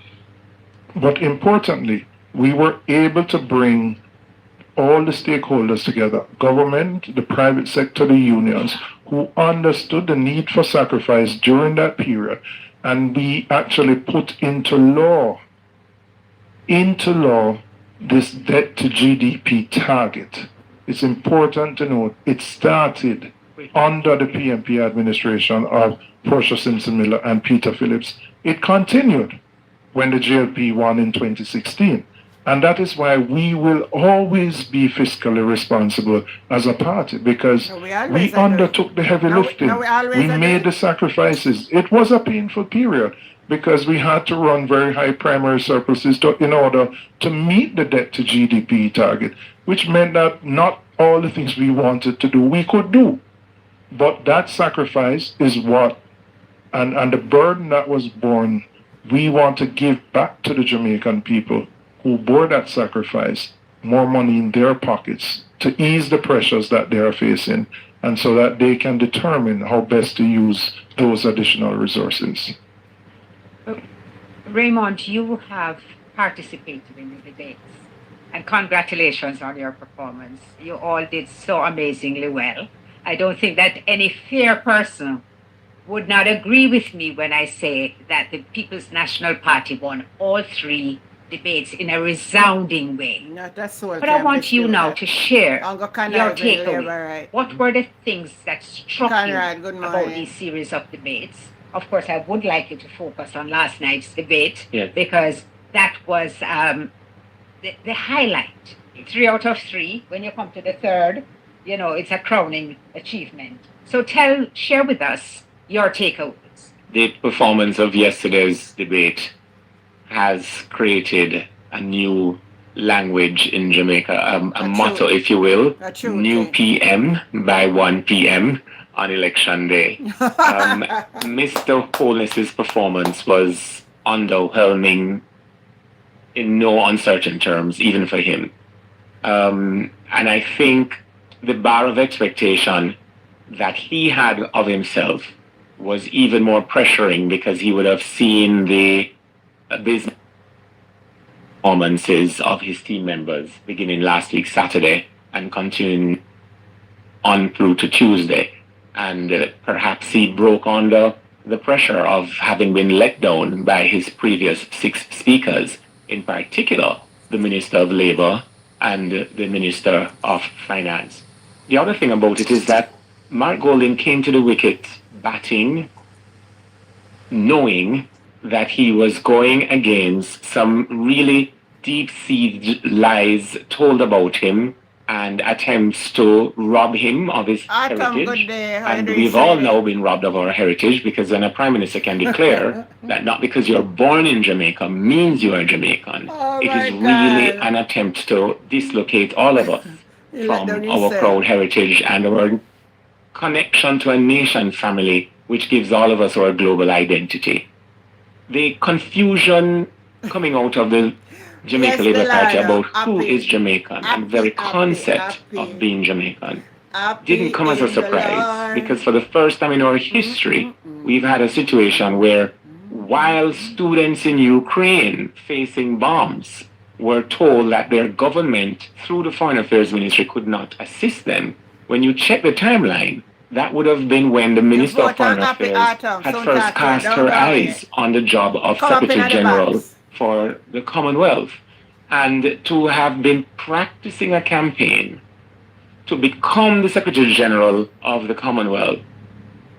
But importantly, we were able to bring all the stakeholders together, government, the private sector, the unions, who understood the need for sacrifice during that period. And we actually put into law this debt to GDP target. It's important to note it started under the PNP administration of Portia Simpson-Miller and Peter Phillips. It continued when the JLP won in 2016. And that is why we will always be fiscally responsible as a party, because we undertook the heavy lifting. We made the sacrifices. It was a painful period, because we had to run very high primary surpluses in order to meet the debt to GDP target, which meant that not all the things we wanted to do, we could do. But that sacrifice is what, and the burden that was borne, we want to give back to the Jamaican people who bore that sacrifice, more money in their pockets to ease the pressures that they are facing, and so that they can determine how best to use those additional resources. Raymond, you have participated in the debates, and congratulations on your performance. You all did so amazingly well. I don't think that any fair person would not agree with me when I say that the People's National Party won all 3 debates in a resounding way. Not a soul But I want you now to share your takeaway. Right. What were the things that struck you about these series of debates? Of course, I would like you to focus on last night's debate because that was the highlight. 3 out of 3. When you come to the third, you know, it's a crowning achievement. So share with us your takeaways. The performance of yesterday's debate has created a new language in Jamaica, a motto, if you will, new PM by 1 p.m. on election day. Mr. Holness's performance was underwhelming in no uncertain terms, even for him. And I think the bar of expectation that he had of himself was even more pressuring because he would have seen the business performances of his team members beginning last week Saturday and continuing on through to Tuesday. And perhaps he broke under the pressure of having been let down by his previous 6 speakers, in particular the Minister of Labour and the Minister of Finance. The other thing about it is that Mark Golding came to the wicket batting, knowing that he was going against some really deep-seated lies told about him and attempts to rob him of his heritage. And we've all now been robbed of our heritage because then a prime minister can declare that not because you're born in Jamaica means you are Jamaican. It is really an attempt to dislocate all of us from our proud heritage and our connection to a nation family, which gives all of us our global identity. The confusion coming out of the Jamaica Labour Party about who is Jamaican and the very concept of being Jamaican didn't come as a surprise, because for the first time in our history, we've had a situation where while students in Ukraine facing bombs were told that their government, through the Foreign Affairs Ministry, could not assist them, when you check the timeline, that would have been when the Minister of Foreign Affairs had first cast her eyes on the job of Secretary General for the Commonwealth, and to have been practicing a campaign to become the Secretary General of the Commonwealth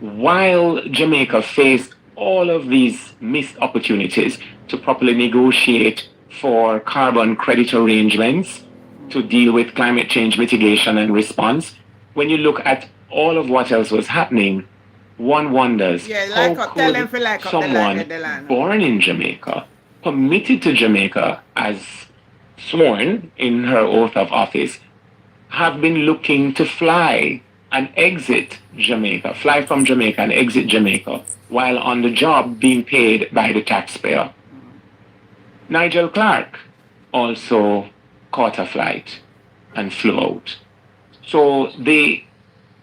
while Jamaica faced all of these missed opportunities to properly negotiate for carbon credit arrangements, to deal with climate change mitigation and response. When you look at all of what else was happening, one wonders how could someone born in Jamaica, committed to Jamaica as sworn in her oath of office, have been looking to fly and exit Jamaica, fly from Jamaica and exit Jamaica, while on the job being paid by the taxpayer. Nigel Clark also caught a flight and flew out. So the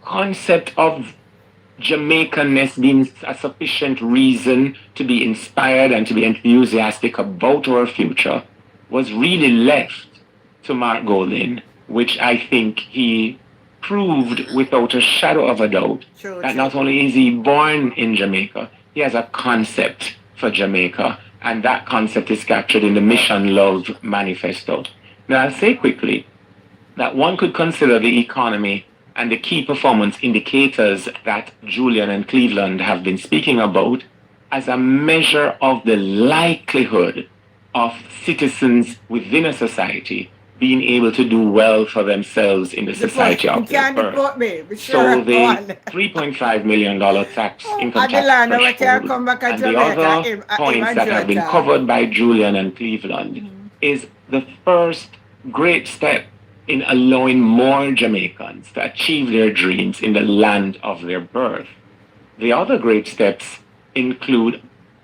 concept of Jamaicanness being a sufficient reason to be inspired and to be enthusiastic about our future was really left to Mark Golding, which I think he proved without a shadow of a doubt that not only is he born in Jamaica, he has a concept for Jamaica, and that concept is captured in the Mission Love Manifesto. Now, I'll say quickly that one could consider the economy and the key performance indicators that Julian and Cleveland have been speaking about as a measure of the likelihood of citizens within a society being able to do well for themselves in the society of their birth. So the $3.5 million tax income tax threshold and the other points that have been covered by Julian and Cleveland is the first great step in allowing more Jamaicans to achieve their dreams in the land of their birth. The other great steps include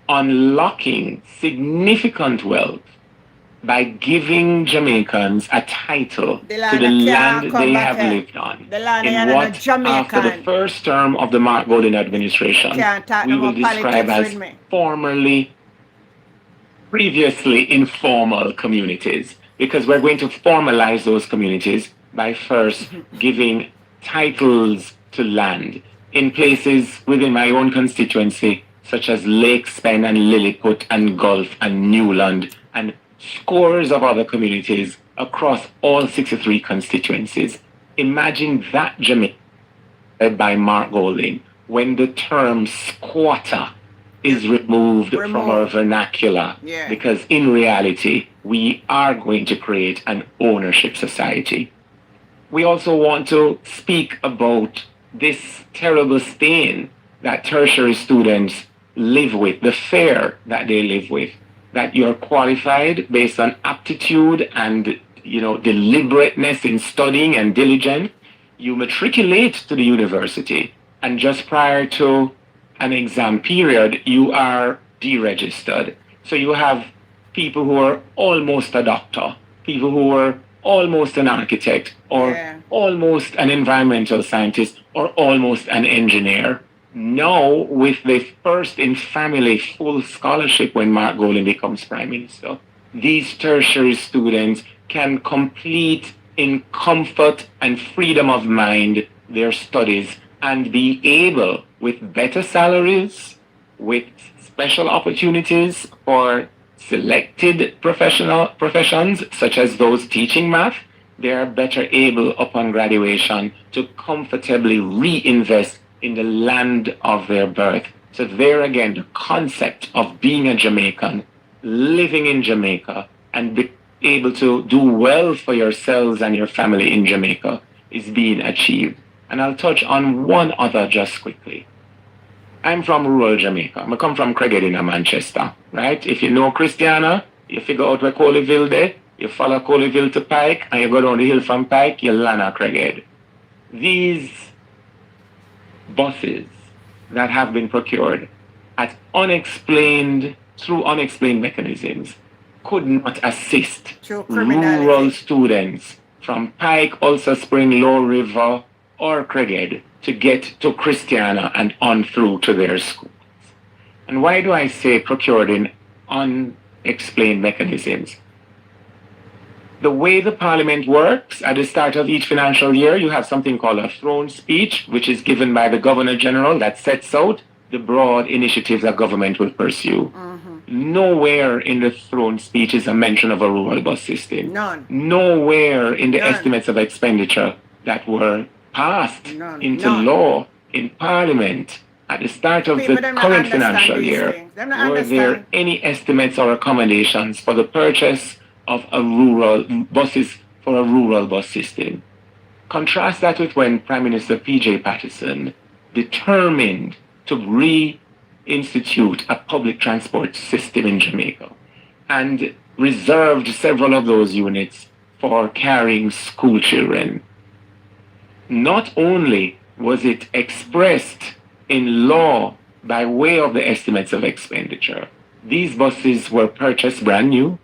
unlocking significant wealth by giving Jamaicans a title to the land they have lived on. In what, after the first term of the Mark Golding administration, we will describe as previously informal communities, because we're going to formalize those communities by first giving titles to land in places within my own constituency, such as Lake Spen and Lilliput and Gulf and Newland and scores of other communities across all 63 constituencies. Imagine that Jamaica led by Mark Golding when the term squatter is removed from our vernacular, because in reality, we are going to create an ownership society. We also want to speak about this terrible stain that tertiary students live with, the fear that they live with, that you're qualified based on aptitude and deliberateness in studying and diligence. You matriculate to the university, and just prior to an exam period, you are deregistered. So you have people who are almost a doctor, people who are almost an architect, or almost an environmental scientist, or almost an engineer. Now, with the first in family full scholarship when Mark Golding becomes Prime Minister, these tertiary students can complete in comfort and freedom of mind their studies and be able, with better salaries, with special opportunities for selected professions, such as those teaching math, they are better able upon graduation to comfortably reinvest in the land of their birth. So there again, the concept of being a Jamaican, living in Jamaica, and be able to do well for yourselves and your family in Jamaica is being achieved. And I'll touch on one other just quickly. I'm from rural Jamaica. I come from Craighead in Manchester, right? If you know Christiana, you figure out where Coleyville there, you follow Coleyville to Pike, and you go down the hill from Pike, you land at Craighead. These buses that have been procured through unexplained mechanisms could not assist rural students from Pike, Ulster Spring, Low River, or Craighead to get to Christiana and on through to their schools. And why do I say procured in unexplained mechanisms? The way the Parliament works, at the start of each financial year, you have something called a throne speech, which is given by the Governor General that sets out the broad initiatives that government will pursue. Nowhere in the throne speech is a mention of a rural bus system. None. Nowhere in the estimates of expenditure that were passed into law in Parliament at the start of the current financial year were there any estimates or accommodations for the purchase of buses for a rural bus system. Contrast that with when Prime Minister P.J. Patterson determined to reinstitute a public transport system in Jamaica and reserved several of those units for carrying school children. Not only was it expressed in law by way of the estimates of expenditure, these buses were purchased brand new.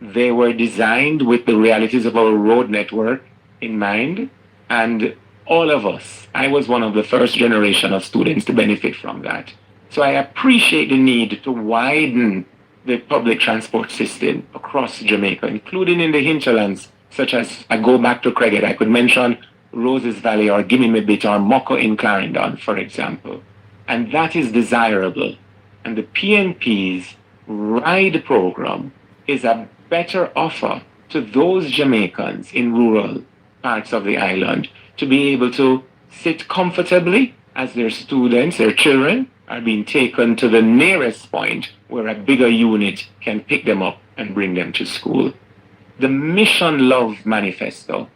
They were designed with the realities of our road network in mind, and all of us, I was one of the first generation of students to benefit from that. So I appreciate the need to widen the public transport system across Jamaica, including in the hinterlands, such as, I go back to Craighead, I could mention Roses Valley or Gimme-Me-Bit or Moko in Clarendon, for example. And that is desirable. And the PNP's RIDE program is a better offer to those Jamaicans in rural parts of the island to be able to sit comfortably as their students, their children, are being taken to the nearest point where a bigger unit can pick them up and bring them to school. The Mission Love Manifesto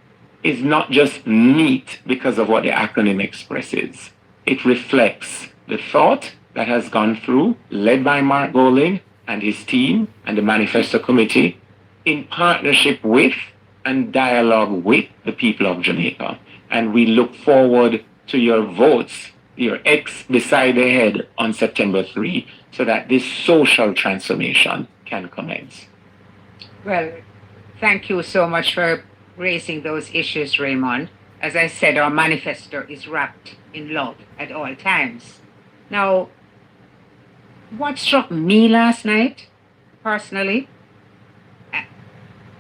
is not just neat because of what the acronym expresses. It reflects the thought that has gone through, led by Mark Golding and his team and the Manifesto Committee, in partnership with and dialogue with the people of Jamaica. And we look forward to your votes, your X beside the head on September 3, so that this social transformation can commence. Well, thank you so much for raising those issues, Raymond. As I said, our manifesto is wrapped in love at all times. Now, what struck me last night, personally,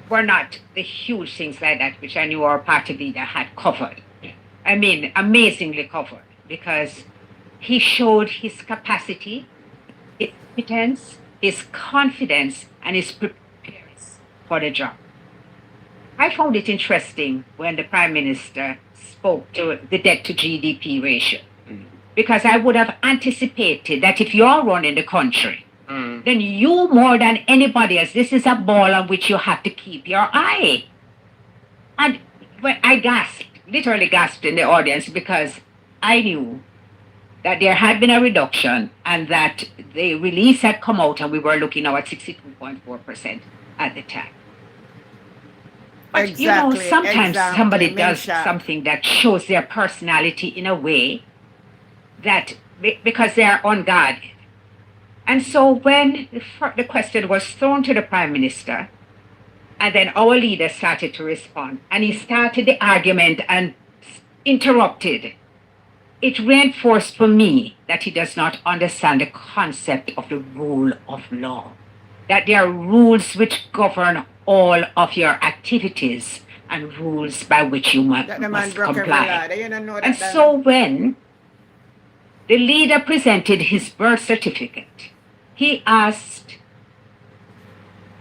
were not the huge things like that, which I knew our party leader had covered. I mean, amazingly covered, because he showed his capacity, his competence, his confidence, and his preparedness for the job. I found it interesting when the Prime Minister spoke to the debt to GDP ratio, because I would have anticipated that if you're running the country, then you more than anybody else, this is a ball on which you have to keep your eye. And when I gasped, literally gasped in the audience, because I knew that there had been a reduction and that the release had come out and we were looking now at 62.4% at the time. But Exactly, sometimes somebody exactly, does Misha. something that shows their personality in a way that, because they are unguarded. And so when the question was thrown to the Prime Minister, and then our leader started to respond, and he started the argument and interrupted, it reinforced for me that he does not understand the concept of the rule of law, that there are rules which govern all of your activities and rules by which you must comply. And so when the leader presented his birth certificate, he asked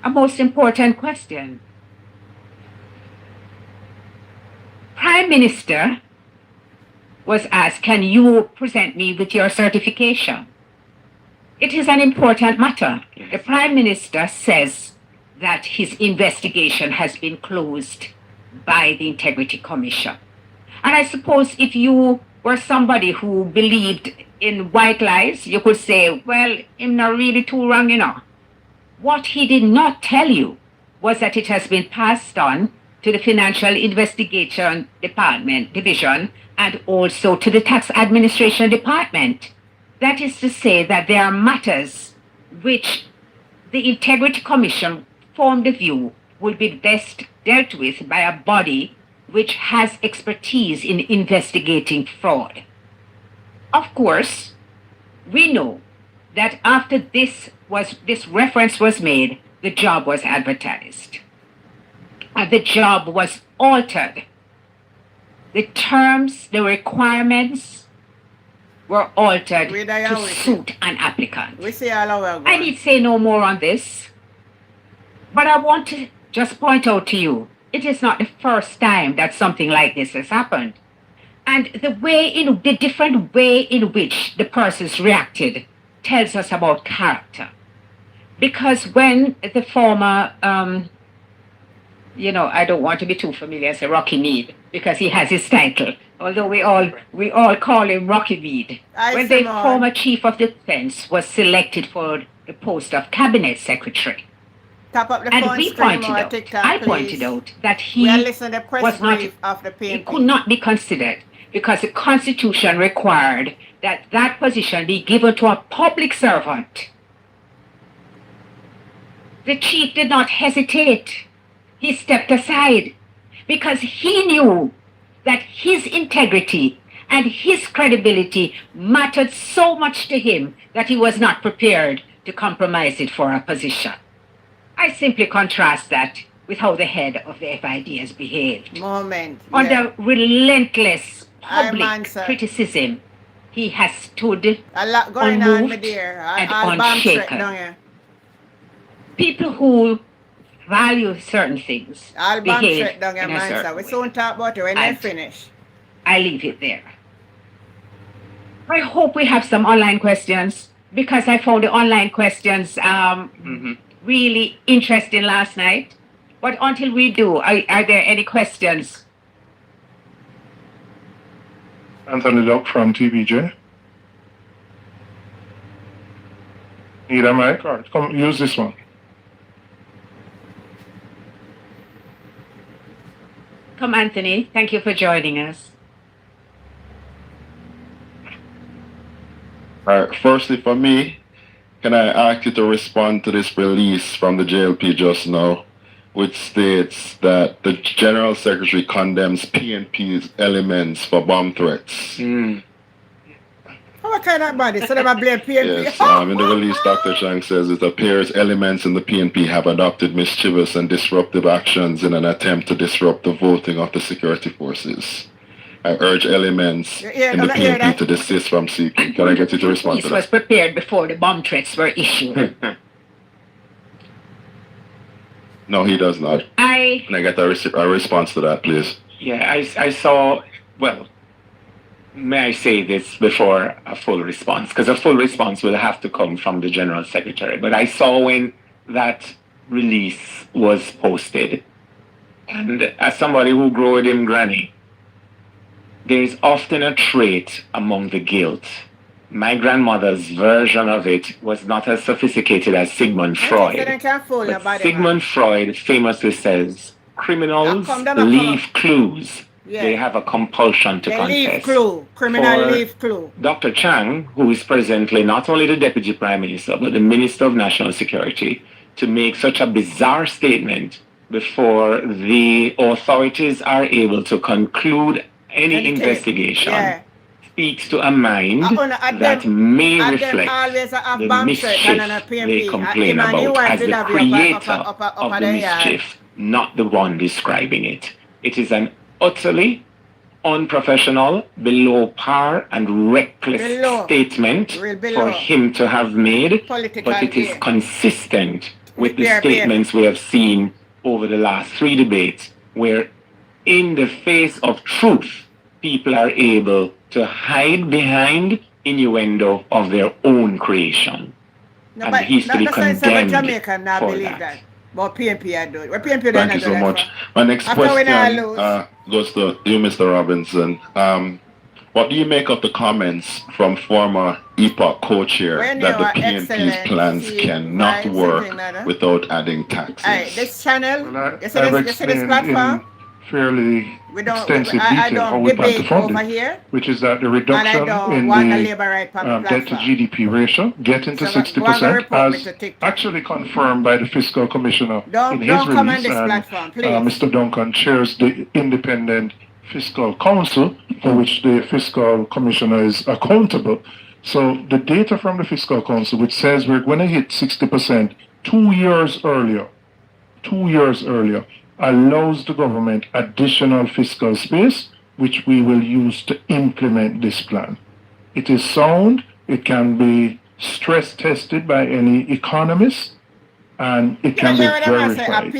a most important question. Prime Minister was asked, can you present me with your certification? It is an important matter. The Prime Minister says that his investigation has been closed by the Integrity Commission. And I suppose if you were somebody who believed in white lies, you could say, well, I'm not really too wrong, What he did not tell you was that it has been passed on to the Financial Investigation Division and also to the Tax Administration Department. That is to say that there are matters which the Integrity Commission formed the view will be best dealt with by a body which has expertise in investigating fraud. Of course, we know that after this reference was made, the job was advertised. And the job was altered. The terms, the requirements were altered to suit an applicant. I need say no more on this, but I want to just point out to you, it is not the first time that something like this has happened. And the different way in which the persons reacted tells us about character. Because when the former, I don't want to be too familiar as a Rocky Mead, because he has his title, although we all call him Rocky Mead. When the former chief of defense was selected for the post of cabinet secretary, and we pointed out, I pointed out that he was not, he could not be considered because the Constitution required that that position be given to a public servant. The chief did not hesitate. He stepped aside because he knew that his integrity and his credibility mattered so much to him that he was not prepared to compromise it for a position. I simply contrast that with how the head of the FID has behaved. Under relentless public criticism, he has stood unmoved and unshaken. People who value certain things behave in a certain way. I leave it there. I hope we have some online questions, because I found the online questions really interesting last night. But until we do, are there any questions? Anthony Duck from TBJ. Need a mic? All right, come use this one. Come, Anthony. Thank you for joining us. All right. Firstly, for me, can I ask you to respond to this release from the JLP just now, which states that the General Secretary condemns PNP's elements for bomb threats? What kind of body? So they blame PNP? Yes, in the release, Dr. Chang says it appears elements in the PNP have adopted mischievous and disruptive actions in an attempt to disrupt the voting of the security forces. I urge elements in the PNP to desist from seeking. Can I get you to respond to that? This was prepared before the bomb threats were issued. No, he does not. Can I get a response to that, please? Yeah, I saw, well, may I say this before a full response? Because a full response will have to come from the General Secretary. But I saw when that release was posted, and as somebody who grew with him granny, there is often a trait among the guilt. My grandmother's version of it was not as sophisticated as Sigmund Freud. But Sigmund Freud famously says, criminals leave clues. Yeah. They have a compulsion to confess. Leave clue. Criminal leave clue. Dr. Chang, who is presently not only the Deputy Prime Minister, but the Minister of National Security, to make such a bizarre statement before the authorities are able to conclude any investigation speaks to a mind that may reflect the mischief they complain about as the creator of the mischief, not the one describing it. It is an utterly unprofessional, below par, and reckless statement for him to have made, but it is consistent with the statements we have seen over the last 3 debates, where in the face of truth, people are able to hide behind innuendo of their own creation. No, and he's to be condemned for that. But PNP are doing. Well, PNP Thank you so much. My next question goes to you, Mr. Robinson. What do you make of the comments from former EPOC co-chair that the PNP's plans cannot work without adding taxes? Hey, this channel, you see this platform? Fairly extensive detail how we plan to fund it, which is that the reduction in the debt to GDP ratio getting to 60% as actually confirmed by the Fiscal Commissioner in his release, and Mr. Duncan chairs the independent Fiscal Council for which the Fiscal Commissioner is accountable. So the data from the Fiscal Council, which says we're going to hit 60% 2 years earlier, allows the government additional fiscal space, which we will use to implement this plan. It is sound, it can be stress tested by any economist, and it can be verified.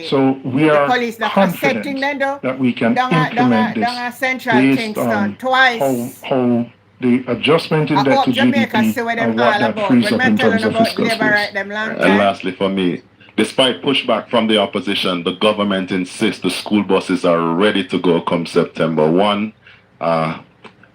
So we are confident that we can implement this based on how the adjustment in debt to GDP and what that frees up in terms of fiscal space. And lastly for me, despite pushback from the opposition, the government insists the school buses are ready to go come September 1.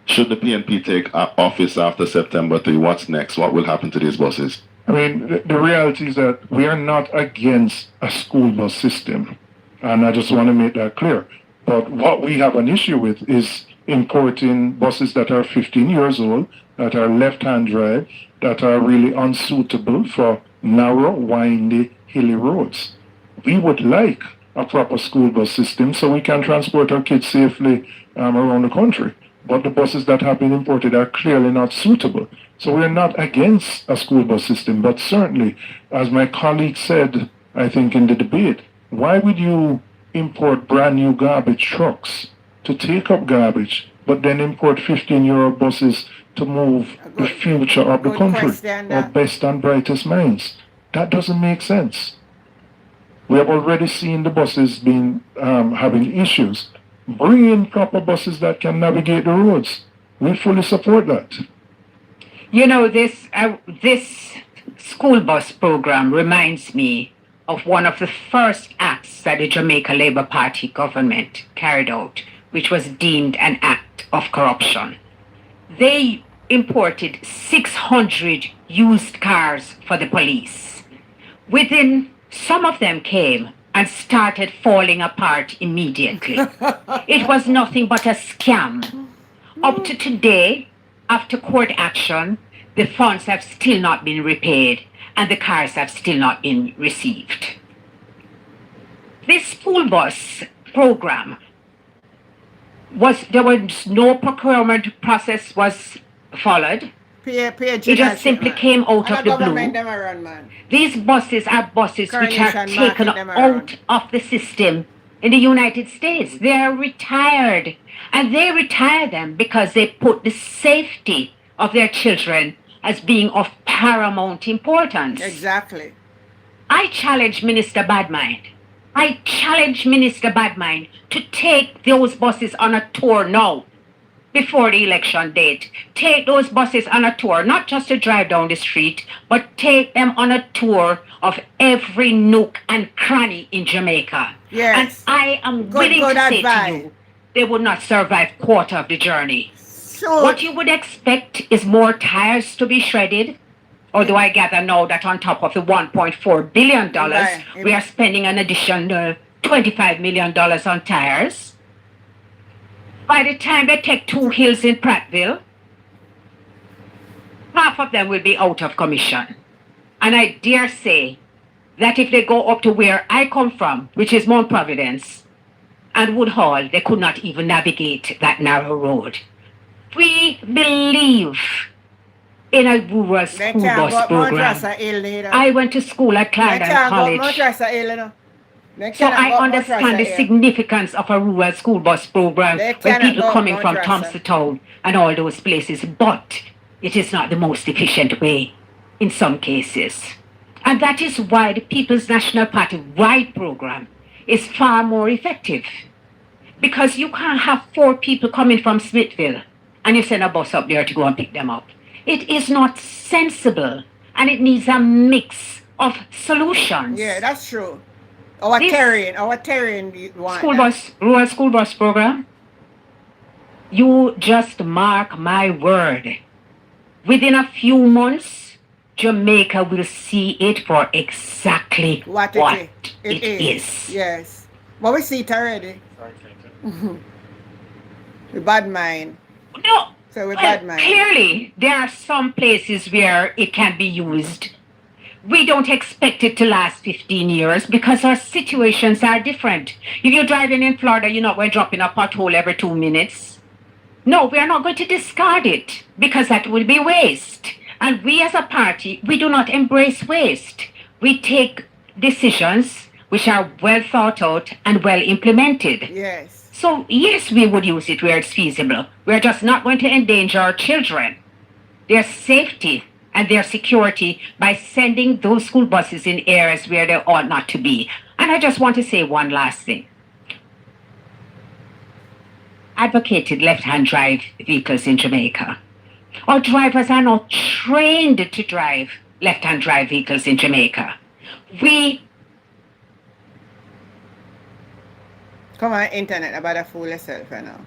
Should the PNP take office after September 3, what's next? What will happen to these buses? I mean, the reality is that we are not against a school bus system. And I just want to make that clear. But what we have an issue with is importing buses that are 15 years old, that are left-hand drive, that are really unsuitable for narrow, windy, hilly roads. We would like a proper school bus system so we can transport our kids safely around the country. But the buses that have been imported are clearly not suitable. So we're not against a school bus system, but certainly, as my colleague said, I think in the debate, why would you import brand new garbage trucks to take up garbage, but then import 15-year-old buses to move the future of the country, our best and brightest minds? That doesn't make sense. We have already seen the buses being having issues. Bring in proper buses that can navigate the roads. We fully support that. You know, this school bus program reminds me of one of the first acts that the Jamaica Labour Party government carried out, which was deemed an act of corruption. They imported 600 used cars for the police. Within, some of them came and started falling apart immediately. It was nothing but a scam. Up to today, after court action, the funds have still not been repaid and the cars have still not been received. This school bus program there was no procurement process was followed. It just simply came out of the blue. These buses are buses which are taken out of the system in the United States. They are retired, and they retire them because they put the safety of their children as being of paramount importance. Exactly. I challenge Minister Badmind. I challenge Minister Badmind to take those buses on a tour now, before the election date. Take those buses on a tour, not just to drive down the street, but take them on a tour of every nook and cranny in Jamaica. Yes. And I am willing to say to you, they would not survive quarter of the journey. Sure. What you would expect is more tires to be shredded. Although I gather now that on top of the $1.4 billion, we are spending an additional $25 million on tires. By the time they take 2 hills in Prattville, half of them will be out of commission. And I dare say that if they go up to where I come from, which is Mount Providence and Woodhall, they could not even navigate that narrow road. We believe in a rural school bus program. I went to school at Clarendon College. So I understand the significance of a rural school bus program when people coming from Thompson and all those places, but it is not the most efficient way in some cases. And that is why the People's National Party ride program is far more effective. Because you can't have 4 people coming from Smithville and you send a bus up there to go and pick them up. It is not sensible, and it needs a mix of solutions. Yeah, that's true. Our terrain rural school bus program, you just mark my word. Within a few months, Jamaica will see it for exactly what it is. Yes. But we see it already. The bad mind. No. So with bad mind. Clearly, there are some places where it can be used. We don't expect it to last 15 years because our situations are different. If you're driving in Florida, you're not going to drop in a pothole every 2 minutes. No, we are not going to discard it because that will be waste. And we as a party, we do not embrace waste. We take decisions which are well thought out and well implemented. Yes. So yes, we would use it where it's feasible. We're just not going to endanger our children, their safety and their security by sending those school buses in areas where they ought not to be. And I just want to say one last thing. Advocated left-hand drive vehicles in Jamaica. Our drivers are not trained to drive left-hand drive vehicles in Jamaica. Come on, internet, about to fool yourself, you know.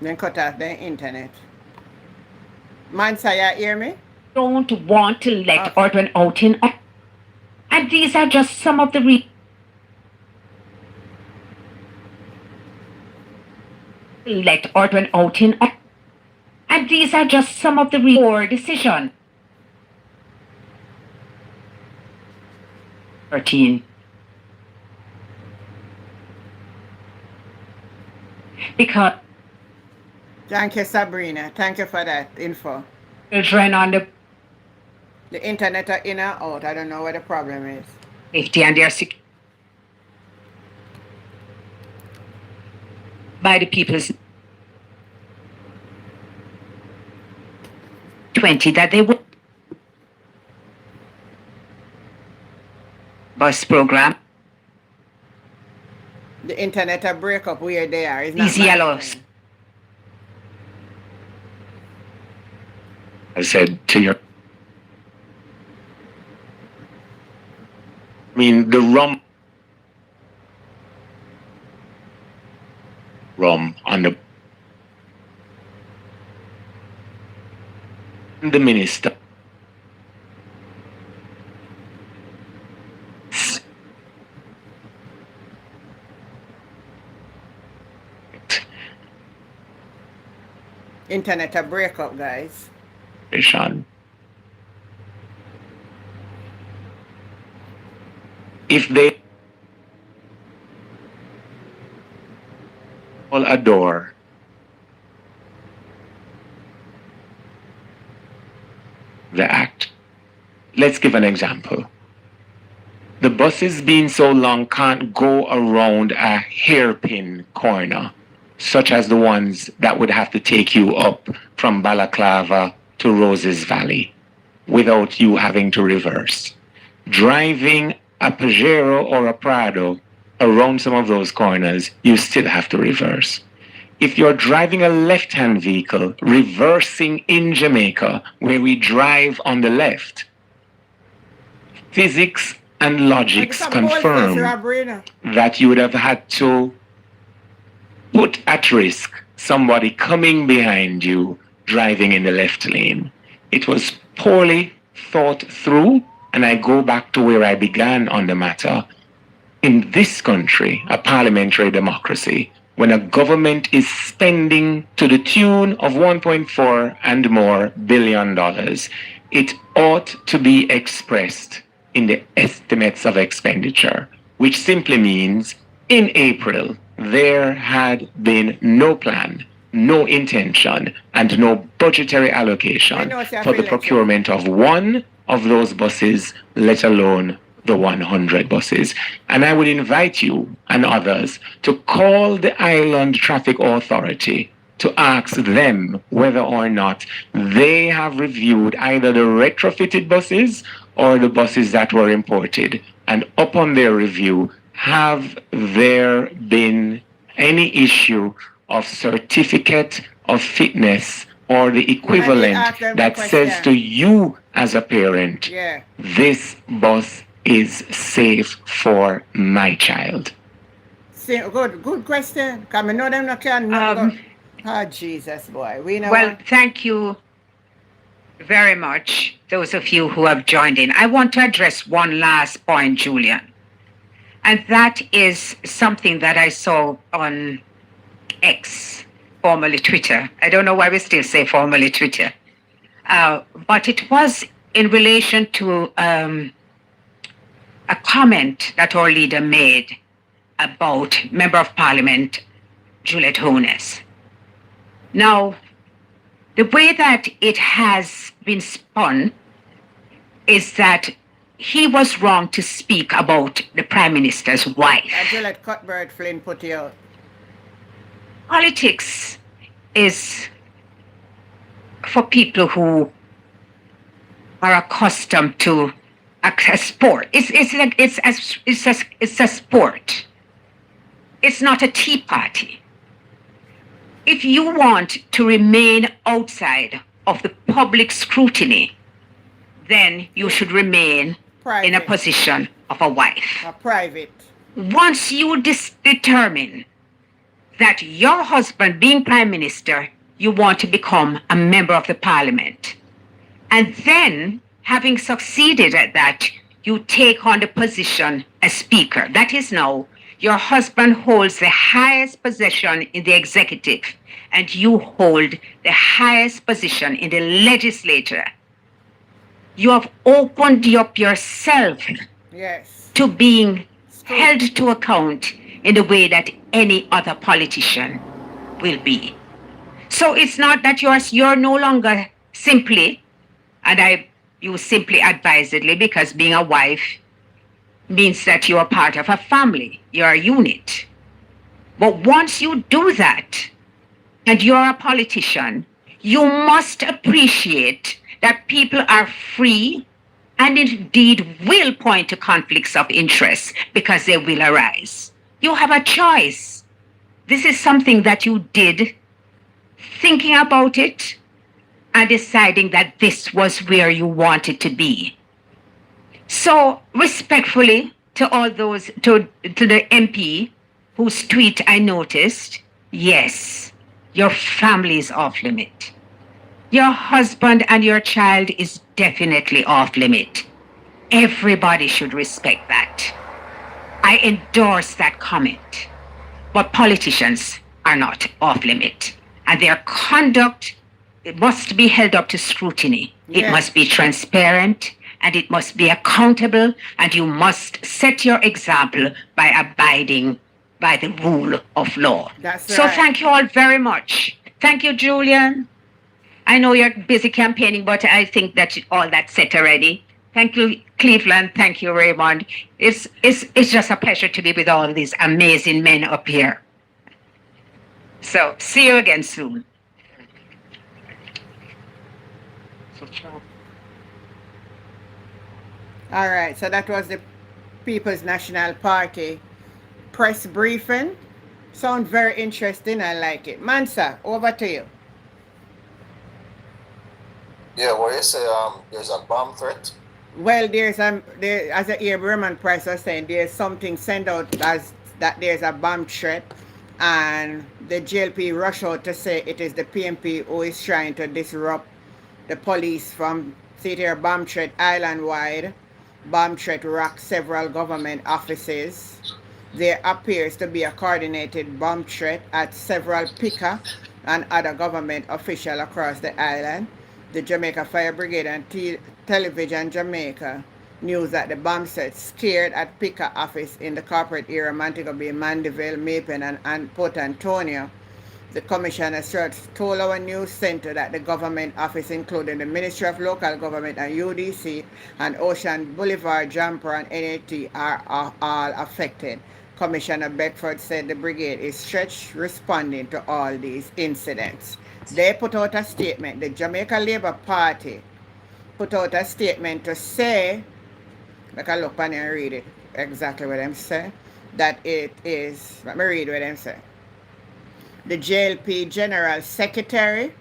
Then cut off the internet. Mansa, you hear me? Don't want to let Ordwin out in. And these are just some of the let Ordwin out in. And these are just some of the poor decisions. 13. Because thank you, Sabrina. Thank you for that info. Children on the internet are in or out. I don't know what the problem is. Safety and their security by the people's 20 that they would bus program. The internet a break up where they are. It's these yellows. I said to your, I mean, the rum on the minister. Internet a break up, guys. If they all adore the act, let's give an example. The buses being so long can't go around a hairpin corner, such as the ones that would have to take you up from Balaclava to Roses Valley, without you having to reverse. Driving a Pajero or a Prado around some of those corners, you still have to reverse. If you're driving a left-hand vehicle, reversing in Jamaica, where we drive on the left, physics and logics confirm that you would have had to put at risk somebody coming behind you driving in the left lane. It was poorly thought through, and I go back to where I began on the matter. In this country, a parliamentary democracy, when a government is spending to the tune of $1.4 and more billion, it ought to be expressed in the estimates of expenditure, which simply means in April, there had been no plan, no intention, and no budgetary allocation for the procurement of one of those buses, let alone the 100 buses. And I would invite you and others to call the Island Traffic Authority to ask them whether or not they have reviewed either the retrofitted buses or the buses that were imported. And upon their review, have there been any issue of certificate of fitness or the equivalent that says to you as a parent, this bus is safe for my child? Good question. Come, know them not can. Oh, Jesus, boy. Well, thank you very much, those of you who have joined in. I want to address one last point, Julian. And that is something that I saw on X, formerly Twitter. I don't know why we still say formerly Twitter. But it was in relation to a comment that our leader made about Member of Parliament Juliet Hones. Now, the way that it has been spun is that he was wrong to speak about the Prime Minister's wife. Juliet Cuthbert Flynn put you out. Politics is for people who are accustomed to a sport. It's a sport. It's not a tea party. If you want to remain outside of the public scrutiny, then you should remain in a position of a wife. Private. Once you determine that your husband, being Prime Minister, you want to become a member of the Parliament, and then, having succeeded at that, you take on the position as Speaker. That is now, your husband holds the highest position in the executive, and you hold the highest position in the legislature. You have opened up yourself to being held to account in the way that any other politician will be. So it's not that you're no longer simply, and I use simply advisedly because being a wife means that you are part of a family, you're a unit. But once you do that, and you're a politician, you must appreciate that people are free and indeed will point to conflicts of interest because they will arise. You have a choice. This is something that you did, thinking about it and deciding that this was where you wanted to be. So respectfully to all those, to the MP whose tweet I noticed, yes, your family is off limit. Your husband and your child is definitely off limit. Everybody should respect that. I endorse that comment. But politicians are not off limit. And their conduct, it must be held up to scrutiny. Yes. It must be transparent and it must be accountable, and you must set your example by abiding by the rule of law. That's so right. Thank you all very much. Thank you, Julian. I know you're busy campaigning, but I think that all that's set already. Thank you, Cleveland. Thank you, Raymond. It's just a pleasure to be with all these amazing men up here. So, see you again soon. All right, so that was the People's National Party press briefing. Sound very interesting. I like it. Mansa, over to you. Yeah, what you say? There's a bomb threat. Well, as a Abraham Price was saying, there's something sent out as that there's a bomb threat, and the JLP rush out to say it is the PNP who is trying to disrupt the police from theater bomb threat island-wide. Bomb threat rocked several government offices. There appears to be a coordinated bomb threat at several PICA and other government officials across the island. The Jamaica Fire Brigade and Television Jamaica news that the bomb set scared at PICA office in the corporate area Montego Bay, Mandeville, Mapen, and Port Antonio. The Commissioner told our news center that the government office, including the Ministry of Local Government and UDC and Ocean Boulevard, Jumper, and NAT are all affected. Commissioner Beckford said the brigade is stretched responding to all these incidents. They put out a statement. The Jamaica Labour Party put out a statement to say, I can look on and read it exactly what them say, that it is, let me read what them say. The JLP General Secretary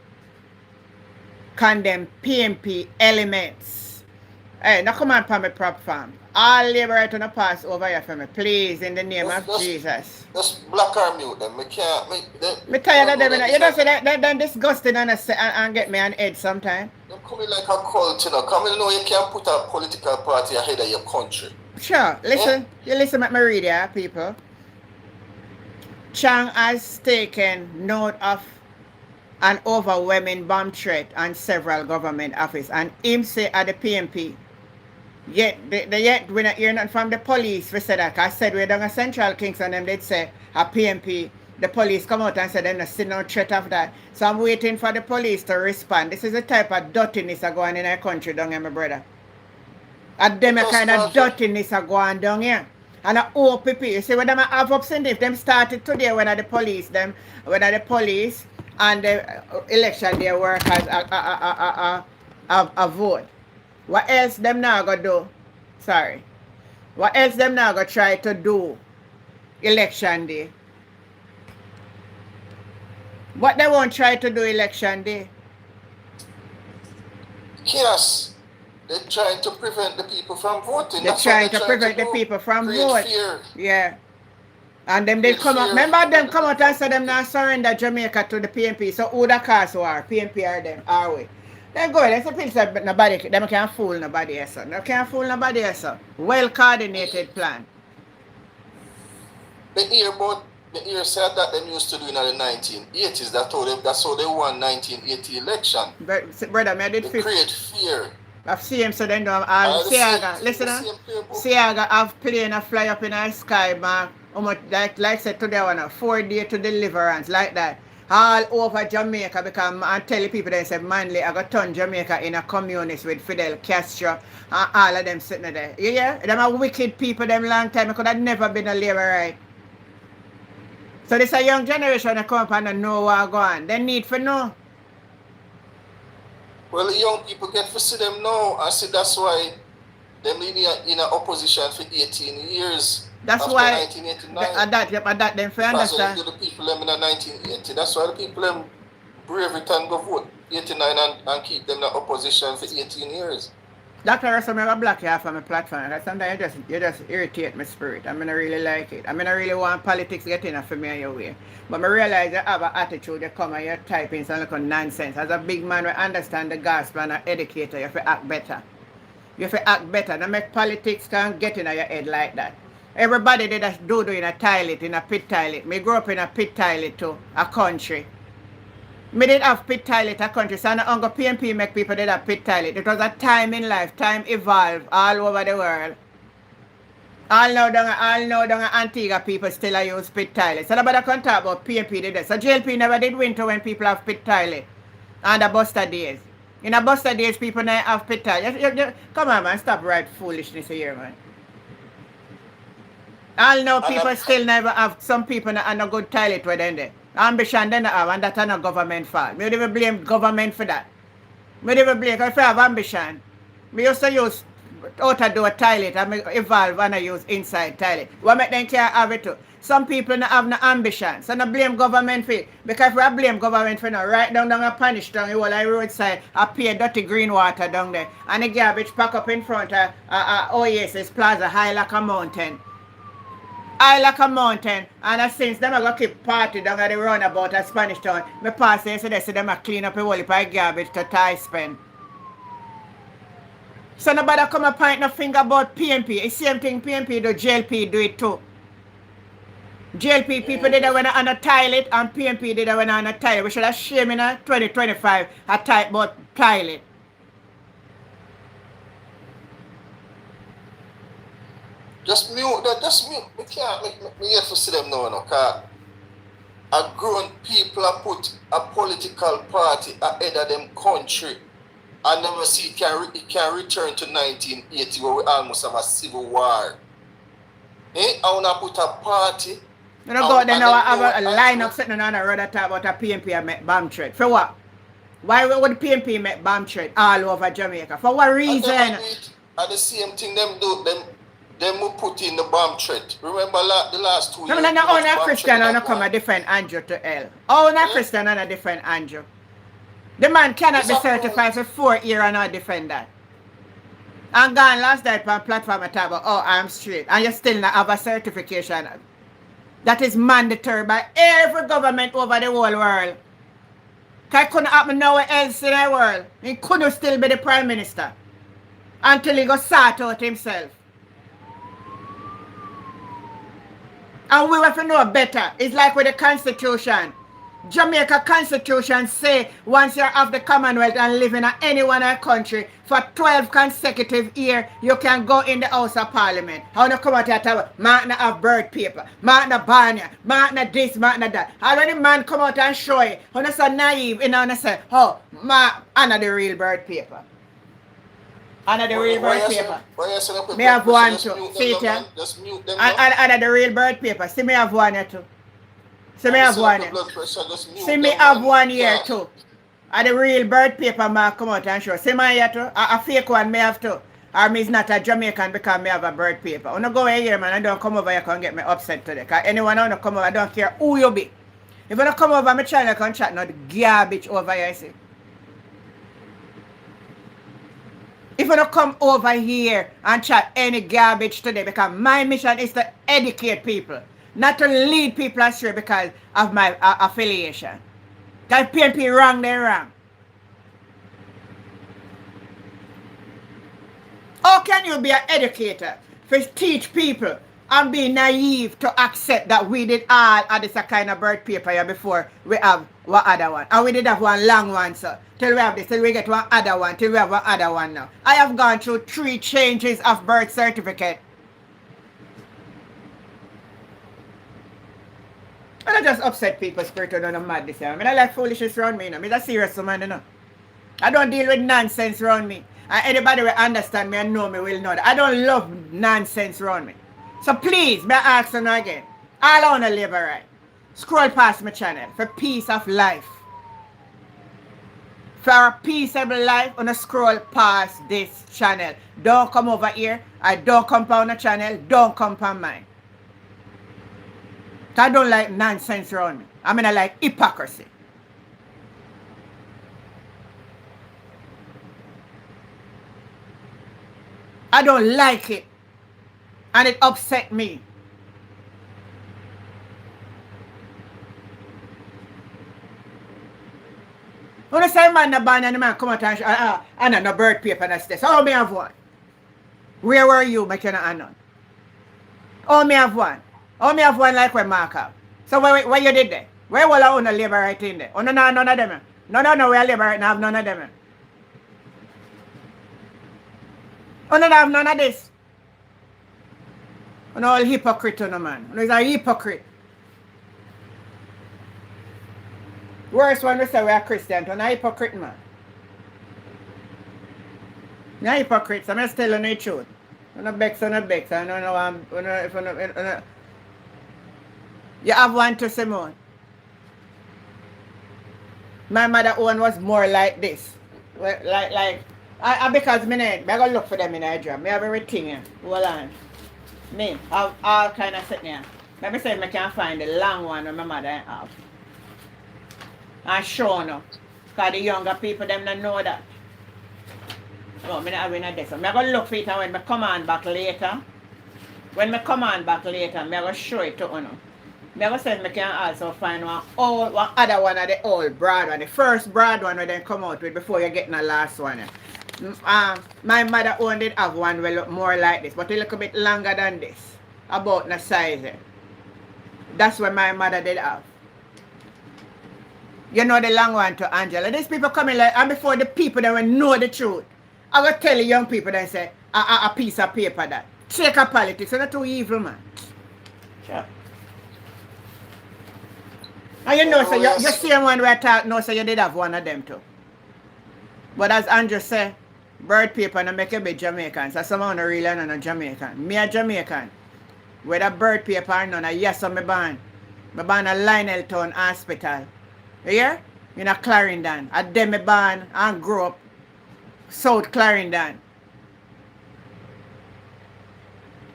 condemned PNP elements. Hey, now come on for me prop farm. All labor right on the pass over here for me, please, in the name of Jesus. Just black or mute them. Me can't. Me tired of them. You know, say they're disgusting and get me an edge sometime. Them coming like a cult, you know. Come in, you can't put a political party ahead of your country. Sure. Listen. You listen at me read here, people. Chang has taken note of an overwhelming bomb threat on several government offices, and him say at the PNP. Yet we're not hearing nothing from the police. We said that. I said we're down a Central Kingston, and they'd say a PNP. The police come out and say they're not seeing no threat of that. So I'm waiting for the police to respond. This is the type of dirtiness that going in our country down here, my brother. And them kind of dirtiness are going down here. And the OPP, you see what them have ups and if them started today when the police and the election they work as a vote. What else them now gonna do? Sorry. What else them now gonna try to do election day? What they won't try to do election day? Yes. They're trying to prevent the people from voting. They're trying to prevent the people from voting. Yeah. And them they come out. Remember them come out and say them now surrender Jamaica to the PNP. So who the cause are? PNP are them, are we? Then go ahead. Let's say nobody, them can't fool nobody else. They can't fool nobody else. Well coordinated plan. The year said that them used to do in the 1980s. That's how they won 1980 election. But brother, I did create fear. I've seen him so then Siaga. Listen, Siaga have plane a fly up in the sky, man. Like said today one 4 days to deliverance, like that. All over Jamaica because I tell the people they say Manly I got turn Jamaica in a communist with Fidel Castro and all of them sitting there. You hear? Them are wicked people them long time. It could have never been a labor right. So this a young generation that come up and know what going on. They need for know. Well, the young people get to see them now. I see that's why them in a opposition for 18 years. That's after why 1989. That them for understand. That's why the people them in 1980. That's why the people them brave it and go vote 89 and keep them in the opposition for 18 years. Dr. Russell, I block you off on my platform. Sometimes you just irritate my spirit. I mean, I really like it. I mean, I really want politics to get enough for me and your way. But I realize you have an attitude, you come and you type in some little nonsense. As a big man, we understand the gospel and an educator, you have to act better. You have to act better. Don't make politics can get in your head like that. Everybody did a do in a toilet, in a pit toilet. Me grew up in a pit toilet too, a country. Me did have pit toilet a country, so I don't PNP make people did have pit toilet. It was a time in life, time evolved all over the world. All now down Antigua people still use pit toilet. So nobody can talk about PNP did that. So JLP never did win to when people have pit toilet. And the Buster days. In a bus days, people not have pita. Come on, man, stop right foolishness here, man. All know people still never have, some people not have no good toilet where they there. Ambition they not have, and that's not government fault. Me never blame government for that. Me never blame, because if I have ambition, me used to use out-of-door toilet and me evolve and I use inside toilet. What make them can't have it too? Some people not have no ambition, so not blame government for it. Because if I blame government for it, right down a punish down the whole roadside, I pay dirty green water down there, and the garbage pack up in front of Oasis Plaza high like a mountain. High like a mountain, and since them are going to keep party down at the roundabout at Spanish Town, me pass there so they see them a clean up the whole heap of garbage to tie spend. So nobody come and point no finger about PNP. It's the same thing PNP do, JLP do it too. JLP people did that when on a toilet, and PNP did that when on a toilet. We should have shame in 2025 a type about toilet. Just mute that, just mute. We can't me here to see them now, because a grown people have put a political party ahead of them country, and never see it can return to 1980 where we almost have a civil war. I want to put a party. You know, go then now have a line up sitting on a road that talk about a PNP and make bomb threat. For what? Why would PNP make bomb threat all over Jamaica? For what reason? And the same thing them do, them will put in the bomb threat. Remember the last 2 years? No, only Christian and come and defend Andrew to hell. Only Christian and defend Andrew. The man cannot be certified for 4 years and not defend that. And gone last night on platform and talk about, oh, I'm straight. And you still not have a certification. That is mandatory by every government over the whole world. Because it couldn't happen nowhere else in the world. He couldn't still be the prime minister. Until he got sort out himself. And we have to know better. It's like with the Constitution. Jamaica Constitution say once you're of the Commonwealth and live in any one of the country for 12 consecutive years, you can go in the House of Parliament. How do you come out here and tell Mark not have birth paper, Mark not Barney, Mark not this, Mark not that. Already man come out and show you. How you so naive, you know, and say, oh, Mark, I not the real birth paper. I not the real birth paper. Me have one too. See it here? I not the real birth paper. See me have one here too. See me have one here. See me have one here too. And the real birth paper mark come out and show. See my here too. A fake one me have too. Or me is not a Jamaican because me have a birth paper. I don't go here, man. I don't come over here and get me upset today. Because anyone who come over, I don't care who you be. If you don't come over my channel, I can chat now the garbage over here, see. If you don't come over here and chat any garbage today, because my mission is to educate people. Not to lead people astray because of my affiliation. Because PNP wrong, they're wrong. How can you be an educator to teach people and be naive to accept that we did all of this kind of birth paper here before we have one other one? And we did have one long one, sir. Till we have this, till we get one other one, till we have one other one now. I have gone through 3 changes of birth certificate. I don't just upset people's spirit when I'm mad this year. I mean, I like foolishness around me, you know. I'm a serious man, you know. I don't deal with nonsense around me. And anybody will understand me and know me will know that. I don't love nonsense around me. So please, may I ask you again. All I want to live right. Scroll past my channel for peace of life. For a peaceable life, I want to scroll past this channel. Don't come over here. I don't come on the channel. Don't come on mine. I don't like nonsense around me. I mean, I like hypocrisy. I don't like it. And it upset me. When I say man no ban and the man come out and I know no birth paper and that's how me have one? Where were you, McKenna Anon? Oh, me have one. Oh, me have one like when Mark have. So what you did there? Where will I own a labor right in there? Oh, no, none of them. No, we are labor right now, have none of them. Oh, no, have none of this. Oh, no, all hypocrite, no, man. No, he's a hypocrite. Worse when we say we are Christian, we're a hypocrite, man. You're hypocrites. I'm just telling you the truth. I'm not bex. I don't know if you have one to Simone. My mother one was more like this. Because I go look for them in a job. I have everything here. Hold on. Me have all kind of sitting here. Let me see if I can find the long one that my mother have. And show no. Because the younger people them don't know that. No, I'm not having a this. I'm going to look for it and when I come on back later. When I come on back later, I'm going to show it to you. I'm going to say I can also find one other one of the old broad one. The first broad one where they come out with before you get the last one. My mother own did have one will look more like this, but a little bit longer than this. About the size. That's what my mother did have. You know the long one to Angela. These people coming like, and before the people that will know the truth. I will tell the young people that say, a piece of paper that. Take a politics, you're not too evil, man. Sure. And you know, so you see one where I talk, no, so you did have one of them too. But as Andrew said, bird paper and make a bit Jamaican. So someone really not a Jamaican. Me a Jamaican. Whether bird paper or none, yes, I'm born. I born at Lionel Town Hospital. You hear? In a Clarendon. At them I born and grew up South Clarendon.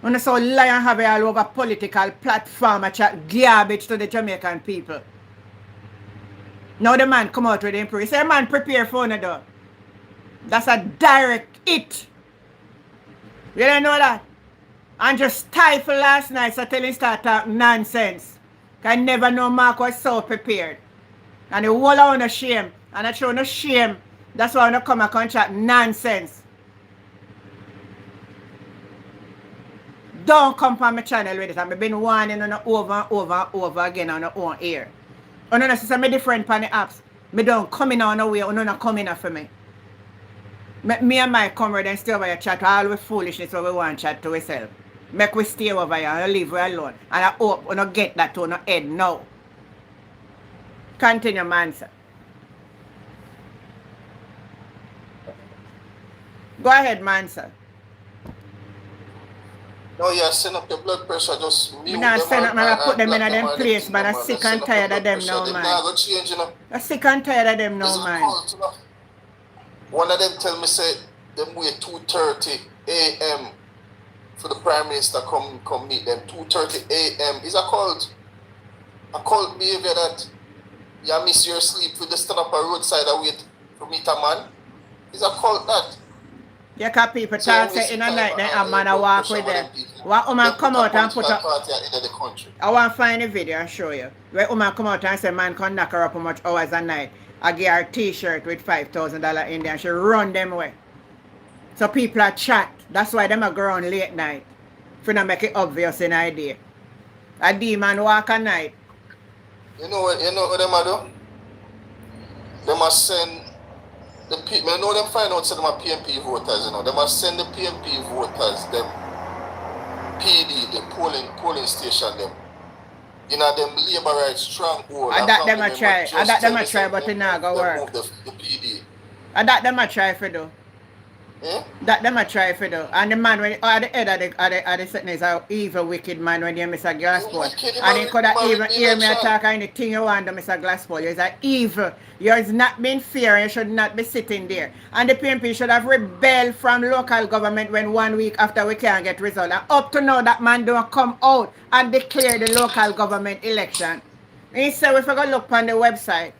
When I saw lion have it all over political platform, I chat garbage to the Jamaican people. Now the man come out with him. He say, man, prepare for it though. That's a direct hit. You don't know that? And just stifle last night, so tell him start talking nonsense. I never know Mark was so prepared. And the whole of no shame. And I show no shame. That's why I don't come and contract nonsense. Don't come from my channel with it. I've been warning on over again on our own ear. And then I see some different pan the apps. Me don't come in on the way, or not come in for me. Me and my comrade and stay over here chat all with foolishness what we want chat to ourselves. Make we stay over here and leave we alone. And I hope we don't get that to no head now. Continue, man, sir. Go ahead, man, sir. No, yeah, send up your blood pressure, just mute them. Send up, I put them in them place, but I'm sick and tired of them now, man. I'm sick and tired of them now, man. One of them tell me, say, them wait 2:30 a.m. for the Prime Minister come meet them. 2:30 a.m. Is a cult behavior that you miss your sleep with the stand up a roadside and wait to meet a man. Is a cult that. Yeah, because people talk say in the night then a man I walk with them. One woman come out and put up. I want to find a video and show you. Where woman come out and say man can knock her up how much hours a night. I give her a t-shirt with $5,000 in there and she run them away. So people are chat. That's why them are go on late night. If you not make it obvious in idea. A demon walk at night. You know what them are do? They must send the people, I know them find out say them are PNP voters, you know. They must send the PNP voters, them PD, the polling station, them. You know, them labor rights stronghold. I that them a try, but it not go work. The PD. I that them a try for do. That them a try for do. And the man when at the head of the sentence is an evil, wicked man when you Mr. Glasspool. And he could have even hear me attack anything you want to Mr. Glasspool. You're an evil. You're not being fair and you should not be sitting there. And the PNP should have rebelled from local government when 1 week after we can't get result. And up to now that man don't come out and declare the local government election. And he said if I go look on the website.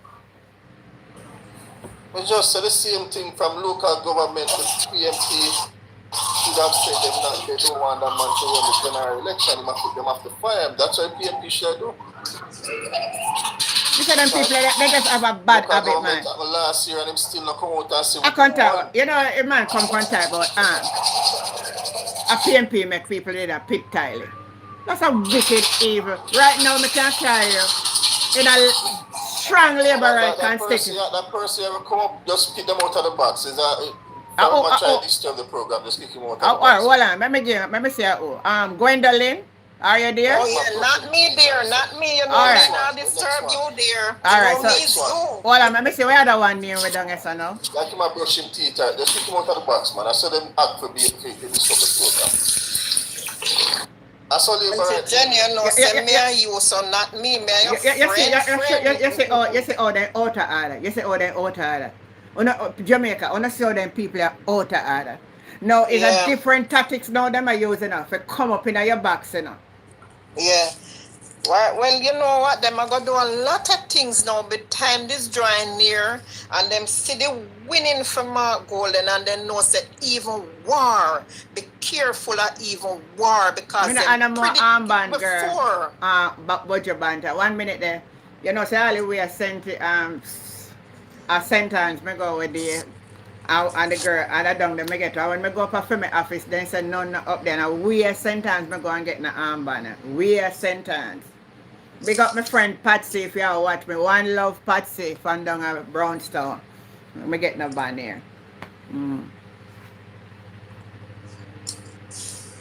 We just said the same thing from local government to PNP. Should have said they don't want that man to run the general election. Them have to fire him. That's what PNP should do. You said them people they just have a bad habit, man. Last year and them still not come out and say I can't tell. You know, a man come talk about a PNP make people in a pit tiling. That's a wicked evil. Right now, I can't carry you in a strong labor right constitution. That person ever come up, just pick them out of the box. Is that try to disturb the program, just kick him out of the box. Hold on, let me say Gwendolyn, Are you there? Oh yeah, not me there, not me. You know, all right. Not disturb you there. All right, so hold on, let me see where other one name we don't get now. Like him a brush him teeth, just pick him out of the box, man. I saw them act for being fake in this program. I saw them right. Jenny, you know, say me and you, so not me, man. You say, oh, they out of order. You say, oh, they out of order. Jamaica, I see how them people are out of order. Now, it's a different tactics now them are using for come up in your box, you know. Yeah. Well, you know what? Them are going to do a lot of things now, but time is drawing near, and them see the winning from Mark Golden, and then know that even war. Be careful of even war, because I'm more armband girl. But budget banter. 1 minute there. You know, say all the way a sentence, me go with the and the girl and I down there me get when me go up for my office, then say none up there. Now we a sentence me go and get the armband. We a sentence. Big up my friend Patsy if you are watch me. One love Patsy from down at Brownstown. Me get no band here.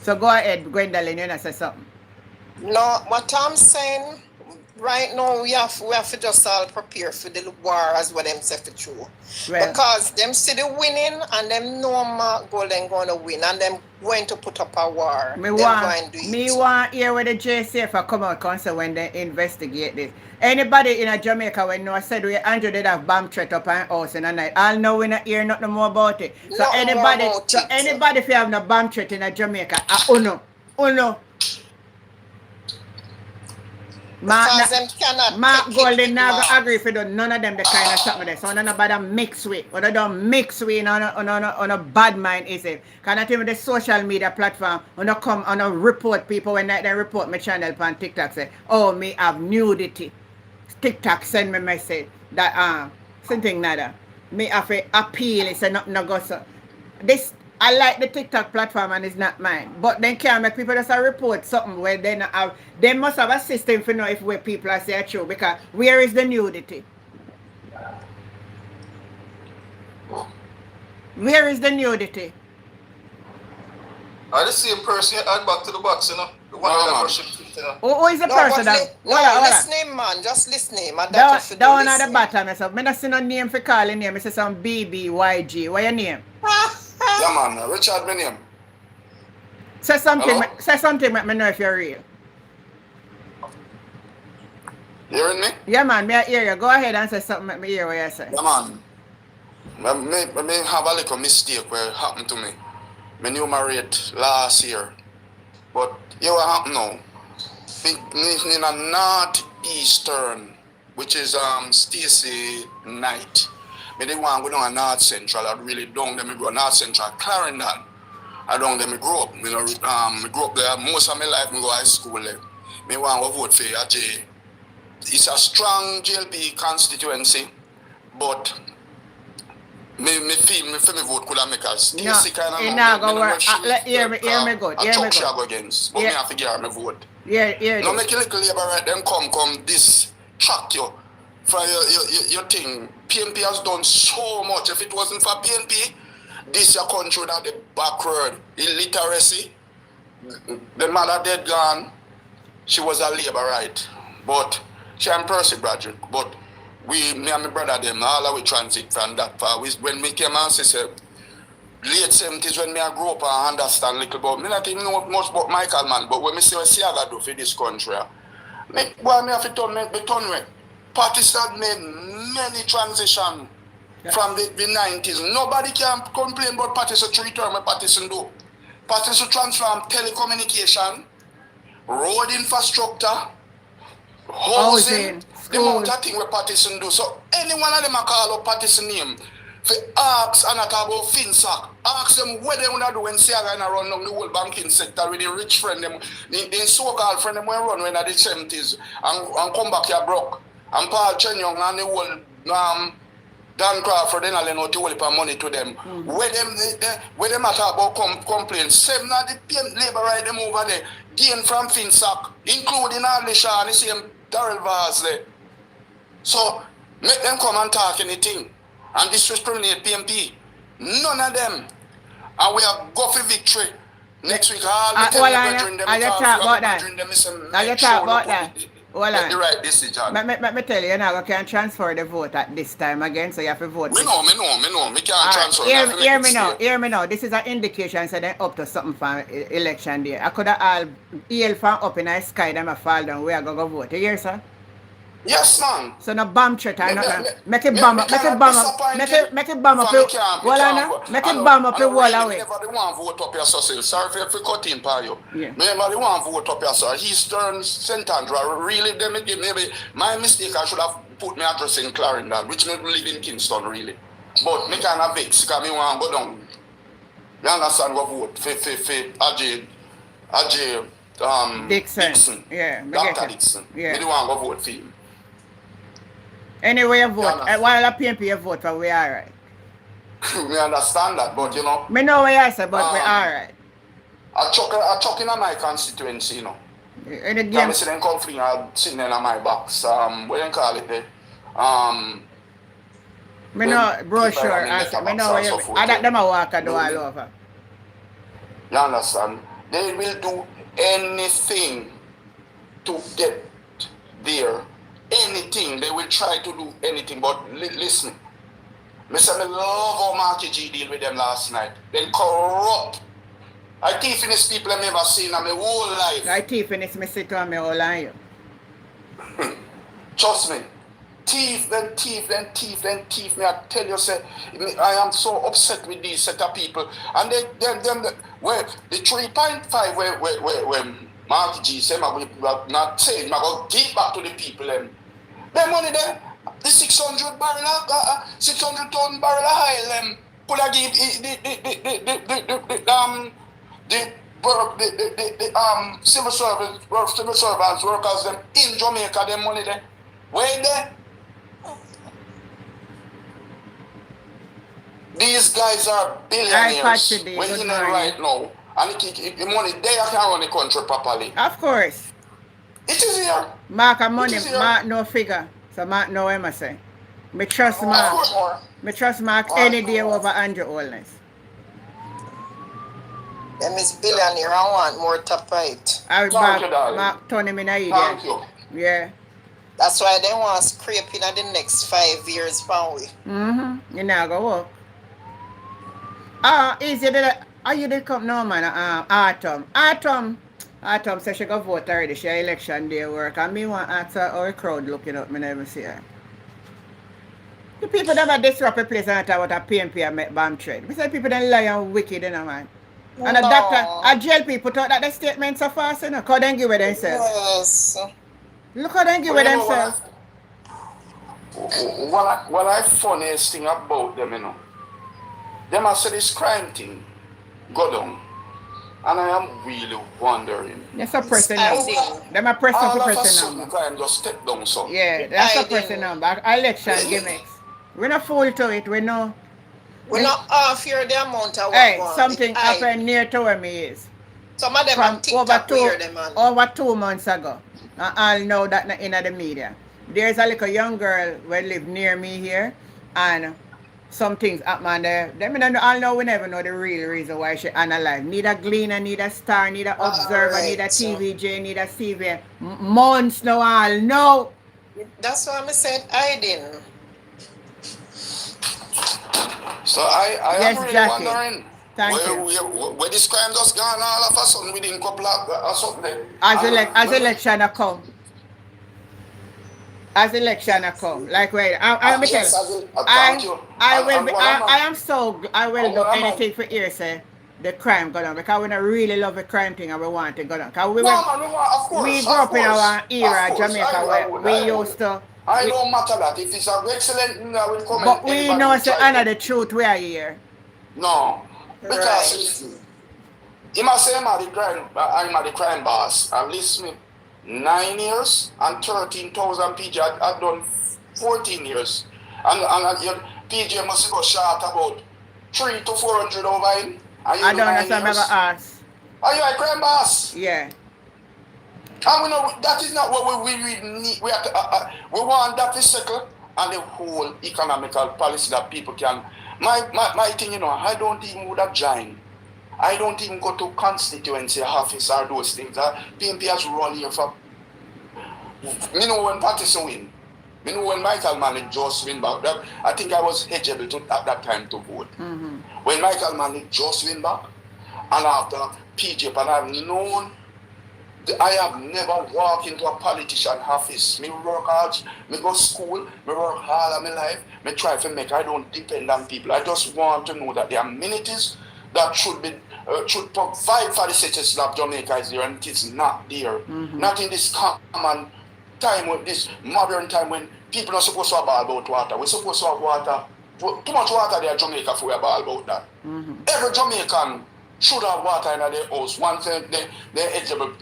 So go ahead, Gwendolyn, you know say something. No, what I'm saying right now, we have to just all prepare for the war, as what them say for true. Well, because them see the winning, and them know Mark Golden going to win, and them going to put up a war. Me want hear where the JCF come out and say when they investigate this. Anybody in Jamaica when no said we Andrew did have bomb threat up on house in the night. I'll know we not hear nothing more about it. So anybody if you have no bomb threat in Jamaica, uno. Mark Golden never agree if you do none of them the kind of something there. So none of them mix with. Or they don't mix with on a bad mind is it. Can I tell you the social media platform when they come on a report people when they report my channel on TikTok say, oh me have nudity. TikTok send me message that something nada. Me have to appeal it say nothing no go so. This I like the TikTok platform and it's not mine. But then can't make people just report something where they not have. They must have a system for know if where people are saying true. Because where is the nudity? Where is the nudity? Are the same person add back to the box, you know? The one that worship, you know? Who is the person that? Listen, man. Just listen. Down at the bottom, myself. I don't see no name for calling name. I say some BBYG. What your name? Yeah, man. Richard, my name. Say something, let me know if you're real. You hearing me? Yeah, man. Me hear you. Go ahead and say something. Let me hear what you say. Yeah, man. I have a little mistake where it happened to me. I knew married last year. But you know what happened now? In a northeastern, which is Stacy night. I didn't want to go down to North Central. I really don't let me go North Central, Clarendon. I don't let me grow up. I grew up there. Most of my life, I go to high school there. I want to vote for AJ. It's a strong JLP constituency, but me feel me vote could make a Stacy kind of hear me good. I go against, but me have to give me vote. No make a little labor right then come this track you for your thing. PNP has done so much. If it wasn't for PNP, this your country would have the backward illiteracy. The mother dead gone. She was a labor right, but she am Percy graduate. But me and my brother them all of we transit from that far. When we came and say late 70s when me I grew up and understand little about me not even know much about Michael man, but when me see what Siaga do for this country, me have to turn way. Pakistan made many transitions from the 90s. Nobody can complain about Pakistan to return what Pakistan do. Pakistan transform telecommunication, road infrastructure, housing, the amount of things what Pakistan do. So any one of them I call up Pakistan name for ask and talk about FinSac. Ask them what they want to do when Siaga run down the whole banking sector with the rich friend them, the so-called friend them when run when at the 70s and come back here broke. And Paul Chenyong and the whole Dan Crawford, then I know to hold money to them. Where them talk about complaints, seven of the labor right them over there, gain from FinSac, including Alisha and the same Darrell Vaz there. So make them come and talk anything and discriminate PNP. None of them. And we have go for victory. Next week, all the brethren, them talk about that. Hold on. The right decision. Me tell you now, I can't transfer the vote at this time again, so you have to vote. Me know. Me can't transfer. Hear me now. This is an indication so they up to something for election day. I could have all hail from up in the sky, them a fall down. We are going to vote. You hear, sir? Yes, man. So no bomb threat, make it bomb up. Make it bomb up. Make it bomb up. Make it bomb up the wall away. Never the one vote up here, so sorry if you cut in for you. Remember the one vote up here, so Eastern St. Andrew. Really, maybe my mistake. I should have put my address in Clarendon, which me live in Kingston, really. But me kind of vex because me want to go down. You understand what vote for Ajay Dixon. Yeah, Dr. Dixon. Yeah. Me the one to vote for him. Anyway, you vote. While the PNP you vote for, we alright. Me understand that, but you know. Me know what you say, but we alright. I chuck in my constituency, you know. In the game. I see them come free and sitting in my box. What do you call it? Me know brochure. Me know where you. I that them a walk and do all over. You understand? They will do anything to get there. Anything, they will try to do anything, but listen. Me say me love how Marky G deal with them last night. They corrupt. I thief in these people I've never seen in my whole life. I thief in this, me sit on my whole life. Trust me. Thief. Me I tell you, say, I am so upset with these set of people. And the 3.5 where Marky G said, I not saying, I go give back to the people. Them money there, the 600 ton barrel of oil, could I give the civil servants workers them in Jamaica, them money there. Where there? These guys are billionaires. When you know right now. And the money they can run the country properly. Of course. It is here. Mark a money, Mark no figure. So Mark know what I say. Me trust Mark. Me trust Mark any day over Andrew Holness. Them is billionaire and want more top right. I was Mark turn him in a idiot. Thank you. Yeah. That's why they want to scrape in the next 5 years, found we. You now go work. Easy that. You did come no man, Autumn said she go vote already, she election day work, and me want to ask her how the crowd looking up, me never see her. The people never disrupt a place and talk about a PNP and make bomb trade. We say people then lie and wicked, you know, man. And a doctor, a jail people thought that the statement so fast, you know, because they give it themselves. Yes. Look how they give it themselves. What I funniest thing about them, you know, them I say this crime thing go down. And I am really wondering. That's a person number. Them a person for person number. Crime just step down, son. Yeah, that's a person number. Election gimmicks. We're not fool to it, we know. We're not off here the amount of hey, something happened near to where me is. Some of them from TikTok over 2 months ago. And I'll know that in the media. There's a little young girl who live near me here, and some things happen there. Them I'll know we never know the real reason why she unalive. Need a Gleaner, need a Star, need a Observer, need a TVJ, need a CV. Months now I'll know. That's why I said hiding. So I yes, am really Jackie. wondering where this crime just gone all of a sudden within a couple of something. As election come. As election come, like wait, I will do anything for here, say the crime go down because we don't really love the crime thing and we want to go down. Cause we grew up in our era, Jamaica, where we used to. I don't matter that if it's an excellent, I will come. But we know say another truth we are here. No, because he must say I'm the crime boss. At least me 9 years and 13,000 PG. I've done 14 years. And your PG must go short about 300 to 400 over him. I don't know, so I'm never asked. Are you a crime boss? Yeah. And we know that is not what we really need. We have to, we want that to settle and the whole economical policy that people can. My thing, you know, I don't even would have joined I don't even go to constituency office or those things. PNP has run here for. Me know when Patterson win. Me know when Michael Manley just win back. That, I think I was eligible to at that time to vote. Mm-hmm. When Michael Manley just win back, and after PJ, and I've known, I have never walked into a politician office. Me work hard, me go school, me work hard all my life. Me try to make. I don't depend on people. I just want to know that there are amenities that should provide for the citizens of Jamaica is there, and it is not there. Mm-hmm. Not in this common time, with this modern time when people are supposed to have ball about water. We're supposed to have water. Too much water there in Jamaica for a ball about that. Mm-hmm. Every Jamaican should have water in their house. Once they're eligible,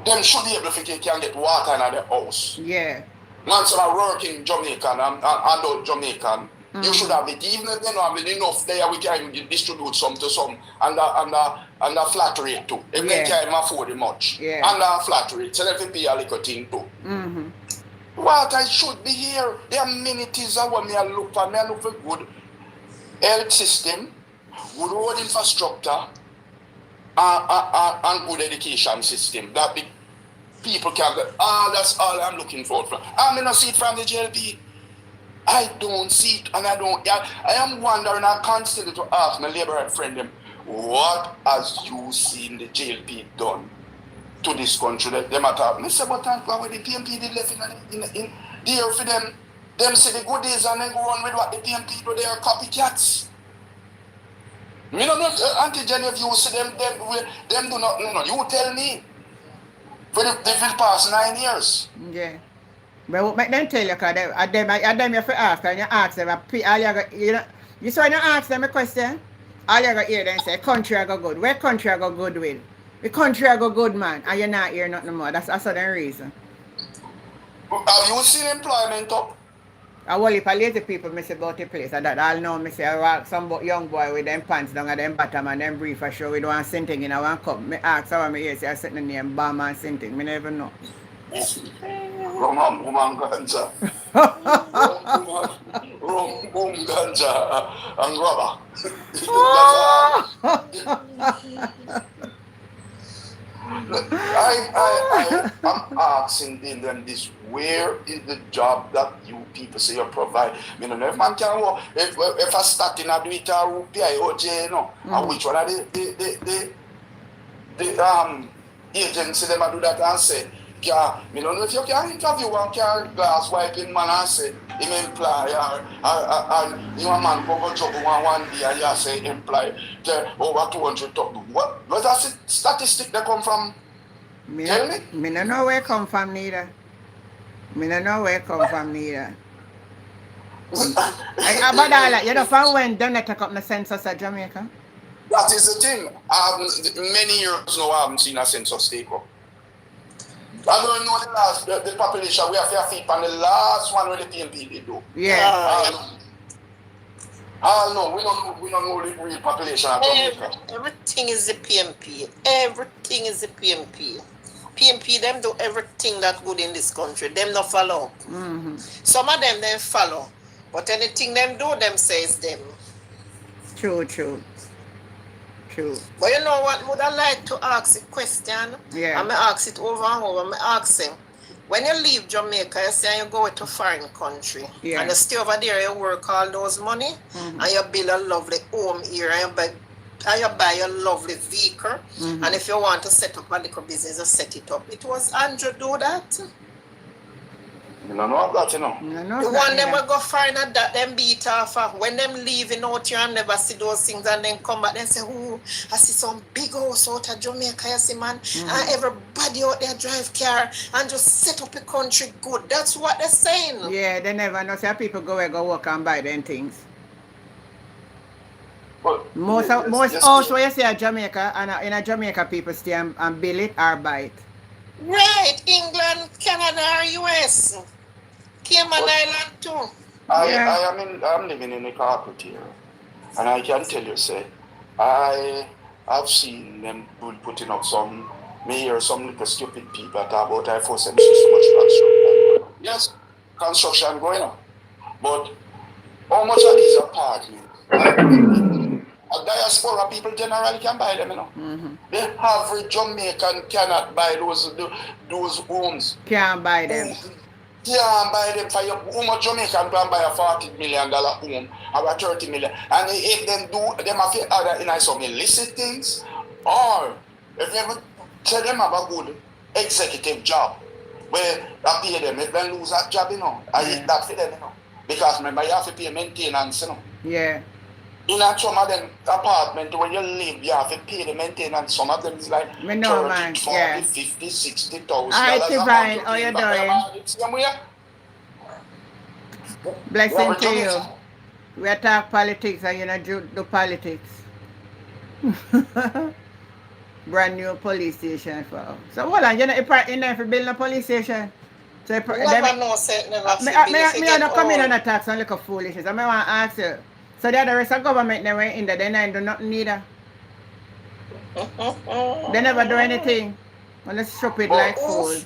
them should be able to can get water in their house. Yeah. Once I'm working Jamaican and adult Jamaican, you should have it. Even if they don't have it enough there, we can distribute some to some and a flat rate too. If they can't afford it much. Yeah. And a flat rate. So they have to pay a little thing too. Mm-hmm. Water should be here. The amenities are what I look for. I look for good health system, good road infrastructure, and good education system. That the people can get. That's all I'm looking for. I'm not see it from the JLP. I don't see it, and I am wondering, I constantly to ask my Labour friend them, what has you seen the JLP done to this country? Them at all. I say, but what the PNP did left in the year for them. Them say the good days and then go on with what the PNP do. They are copycats. Me don't know, Auntie Jenny, if you see them do not. No, you tell me. For the past 9 years. Yeah. But make them tell you, because them you have to ask, and you ask them, you saw you ask them a question, all you got hear them say, country I go good. Where country I go good with? The country I go good, man, and you're not hear nothing more. That's the reason. Have you seen employment up? I will if I lazy people miss about the place, and that I'll know me say I walk some young boy with them pants down and them bottom and them brief for sure with one sinting in one cup. Me ask how me hear say I sit in the name Bam and sinting. Me never know. Woman ganja. Rum ganja and rubber. I'm asking them this: where is the job that you people say you provide? I don't know if man can work. If I start in a do it or PIOJ, no. And which one are the agency them do that and say? I don't know if you can interview one glass wiping man and say him employ or you a man go job one day and you say employ over 200 top. What that statistic that come from? Tell me. Me don't know where it come from neither. About that, you know from when them they take up the census at Jamaica? That is the thing. Many years now I haven't seen a census take up. I don't know the population we have to feed on the last one where the PNP did do. Yeah. No, we don't know the real population of Jamaica. Everything is the PNP. Everything is the PNP. PNP them do everything that good in this country. Them not follow. Mm-hmm. Some of them follow. But anything them do, them says them. True. But you know what? Would I like to ask a question? Yeah. I'm going to ask it over and over. I'm asking, when you leave Jamaica, you say you go to a foreign country, and you stay over there, you work all those money, and you build a lovely home here, and you buy a lovely vehicle, and if you want to set up a little business, you set it up. It was Andrew do that? You don't know that, you know. The one them will go find out that them beat off. When them leaving out here and never see those things and then come back and say, oh, I see some big house out of Jamaica, you see, man. And everybody out there drive car and just set up a country good. That's what they're saying. Yeah, they never know. So people go work and buy them things. But most also you see Jamaica, and in Jamaica people stay and build it or buy it. Right, England, Canada, or US. Cayman Island too. I'm living in the carpet here, and I can tell you, say, I've seen them putting up some, me hear some little stupid people talk about I force them to so much construction. Yes, construction going on, but how much of these apartments? Diaspora people generally can buy them, you know. The average Jamaican cannot buy those homes. Can't buy them. Can't buy them for you. How much Jamaican can buy a $40 million home or a $30 million? And if them do, them have to other in some illicit things, or if they ever tell them have a good executive job where I pay them, if they lose that job, you know, I hit that for them, you know. Because remember, you have to pay maintenance, you know. Yeah. In some of them apartments where you live, you have to pay the maintenance. Some of them is like 30, 40, 50, 60,000. All right, Divine, how you doing? Blessing to you. We talk politics and you know do politics. Brand new police station for us. So hold on, you know if you build a police station. So never know, say never. Me not come in and attack some little foolishness. I want to ask you. So the rest of government never in there, they never do nothing neither. They never do anything. Well, let's shop it like food.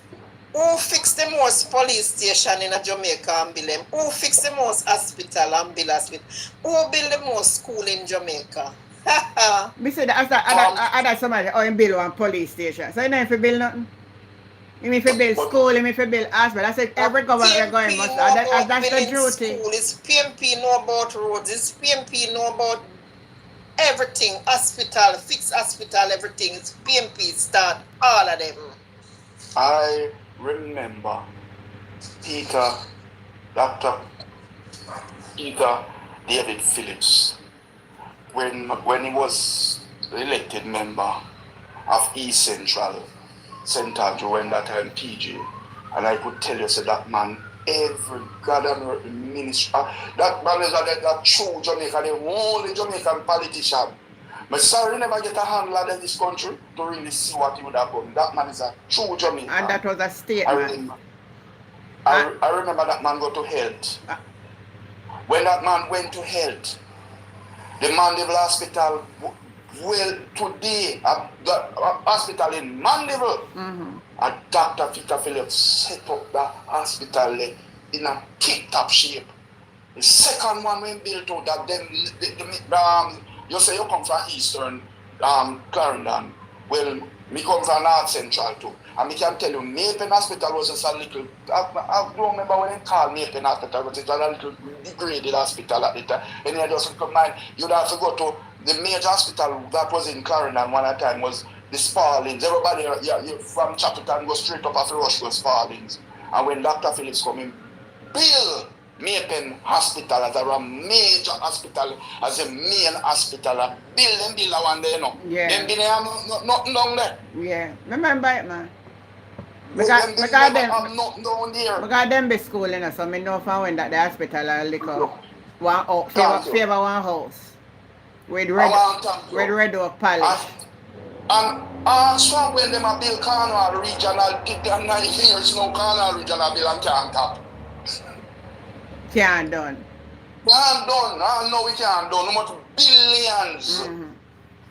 Who fix the most police station in Jamaica and build them? Who fix the most hospital and build hospital? Who build the most school in Jamaica? Me say that other somebody in build one police station. So you know if you build nothing? You mean if you build school, you mean if you build hospital. I said every government going must that's the duty. School. It's PNP know about roads, it's PNP know about everything, hospital, fix hospital, everything. It's PNP start all of them. I remember Dr. Peter David Phillips, when he was elected member of East Central during that time, PG, and I could tell you, say that man, every goddamn minister, that man is that true Jamaican, the only Jamaican politician. But sorry, never get a handler in this country to really see what he would have done. That man is a true Jamaican. And that was a statement. I remember that man go to health. When that man went to health, the Mandeville Hospital, well, today, the hospital in Mandeville, and Dr. Peter Phillips set up that hospital in a tip-top shape. The second one when built to that, then you say you come from Eastern Clarendon. Well, me come from North Central too. And I can tell you, Mapen Hospital was just a little, I don't remember when they called Mapen Hospital, but it was a little degraded hospital at the time. And you just come mind, you'd have to go to the major hospital that was in Clarendon one at a time was the Sparlings. Everybody from Chapelton go straight up after Rush was Sparlings. And when Dr. Phillips come in, Bill Mapen Hospital as a major hospital, as a main hospital, build one there, you know. Yeah. Them be there, nothing down there. Yeah, remember it, man. Because them be school, you know, so I know from when that the hospital are like favor one house. With red oak palace. And also when them a build Cornwall regional, give them 9 years no Cornwall regional bill and can't tap. Can't done. Can't done. I know we can't done. No much billions.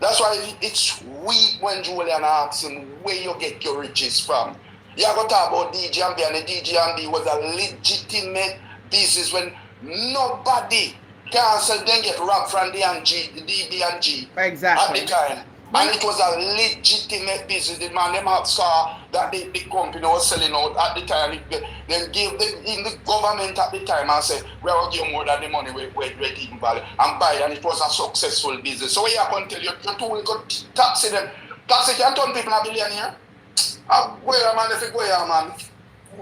That's why it's weak when Julian asks him where you get your riches from. You have to talk about DGMB, and the DGMB was a legitimate business when nobody can say then get robbed from the DB&G exactly. at the time. And it was a legitimate business. The man them saw that the company was selling out at the time. Then gave the government at the time and said, we will give more than the money we even value and buy, and it was a successful business. So you can tell you two go taxi them. Taxi can turn people a billionaire. Go here, man, if you go here, man.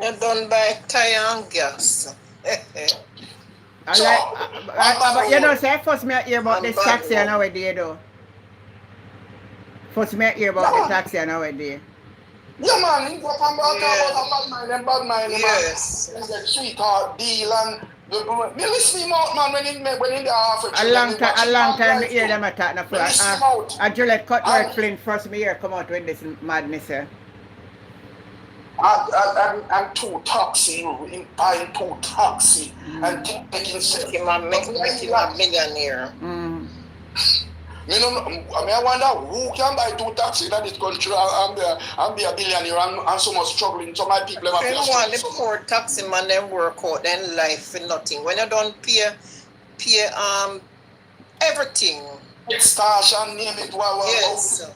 You're done by tire and gas. But you know, say first me hear about this taxi nowadays though. First me hear about the taxi nowadays. Yeah, man, you go up and about bad mind, yes. Man. And the sweetheart deal and me listen him out, man, when in the Africa. A long time me hear them attack na first. And Juliet Cutler Flynn first me hear come out with this madness here. I'm too toxic, buying too toxic and taking him a millionaire. You know, I wonder who can buy 2 taxis in this country and be a billionaire and so much struggling. So my people have to want the poor taxi man them work out then life for nothing. When you don't pay everything, extortion, name it. Yes.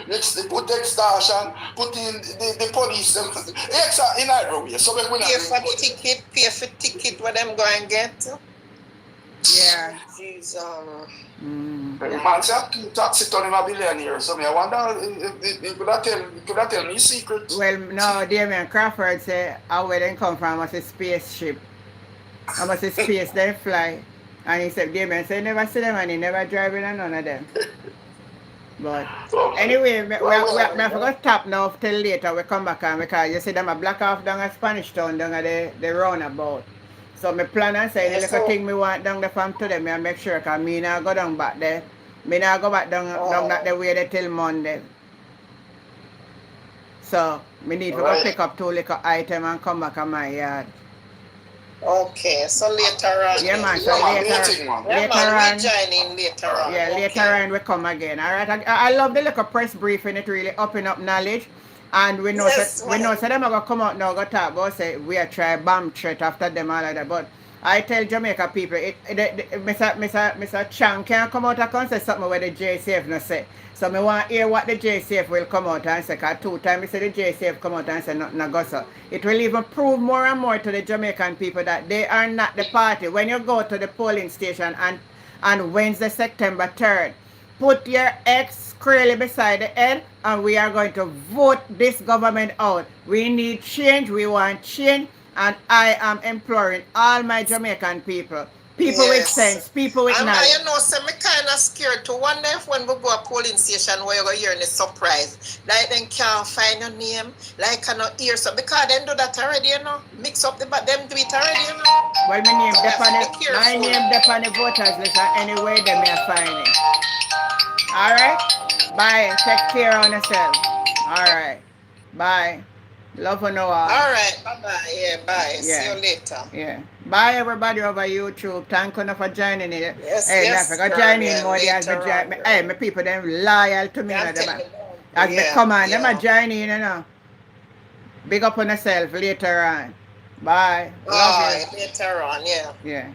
Let's put extortion, put in the police, in every way. So we pay for ticket, what them going get? Yeah. Jeez, man said two taxi turn him a billionaire. So I wonder if you could tell me secret. Well, no, Damien Crawford said, where they come from was a spaceship. I must say space they fly. And he said, Damien said, never see them and he never driving on none of them. But anyway, we have to stop now till later. We come back and because you see them a block off down at Spanish Town down at the roundabout. So my plan and say the little thing me want down the farm to them and make sure because me now go down back there. Me now go back down that the way they till Monday. So me need to go pick up 2 little items and come back on my yard. Okay, so later on. Yeah, man. So later on. We join in later on. Yeah, later on we come again. All right. I love the little press briefing. It really open up knowledge. And we know that them are going to come out now, go talk about say we are try bomb threat after them all like that. But I tell Jamaica people, Mr. Chang can't come out and say something where the JCF no say. So I want to hear what the JCF will come out and say, because 2 times I say the JCF come out and say nothing no go so. It will even prove more and more to the Jamaican people that they are not the party. When you go to the polling station on Wednesday, September 3rd, put your X clearly beside the head and we are going to vote this government out. We need change, we want change, and I am imploring all my Jamaican people. People with sense, people with knowledge. And you know, so me kind of scared to wonder if when we go to a polling station where you're going to hear any surprise, like them can't find your name, like cannot hear so because them do that already, you know. Mix up the but them do it already, you know. Well, my name depend on the voters list anyway they may find it. Alright? Bye. Take care of yourself. Alright. Bye. Love you all. Alright, bye-bye. Yeah, bye. Yeah. See you later. Yeah. Bye everybody over YouTube. Thank you for joining in. Yes, hey, yes. I join in more than hey, my people them loyal to me. As they come on, them are joining in, you know. Big up on yourself later on. Bye. Bye. Later on, yeah. Yeah.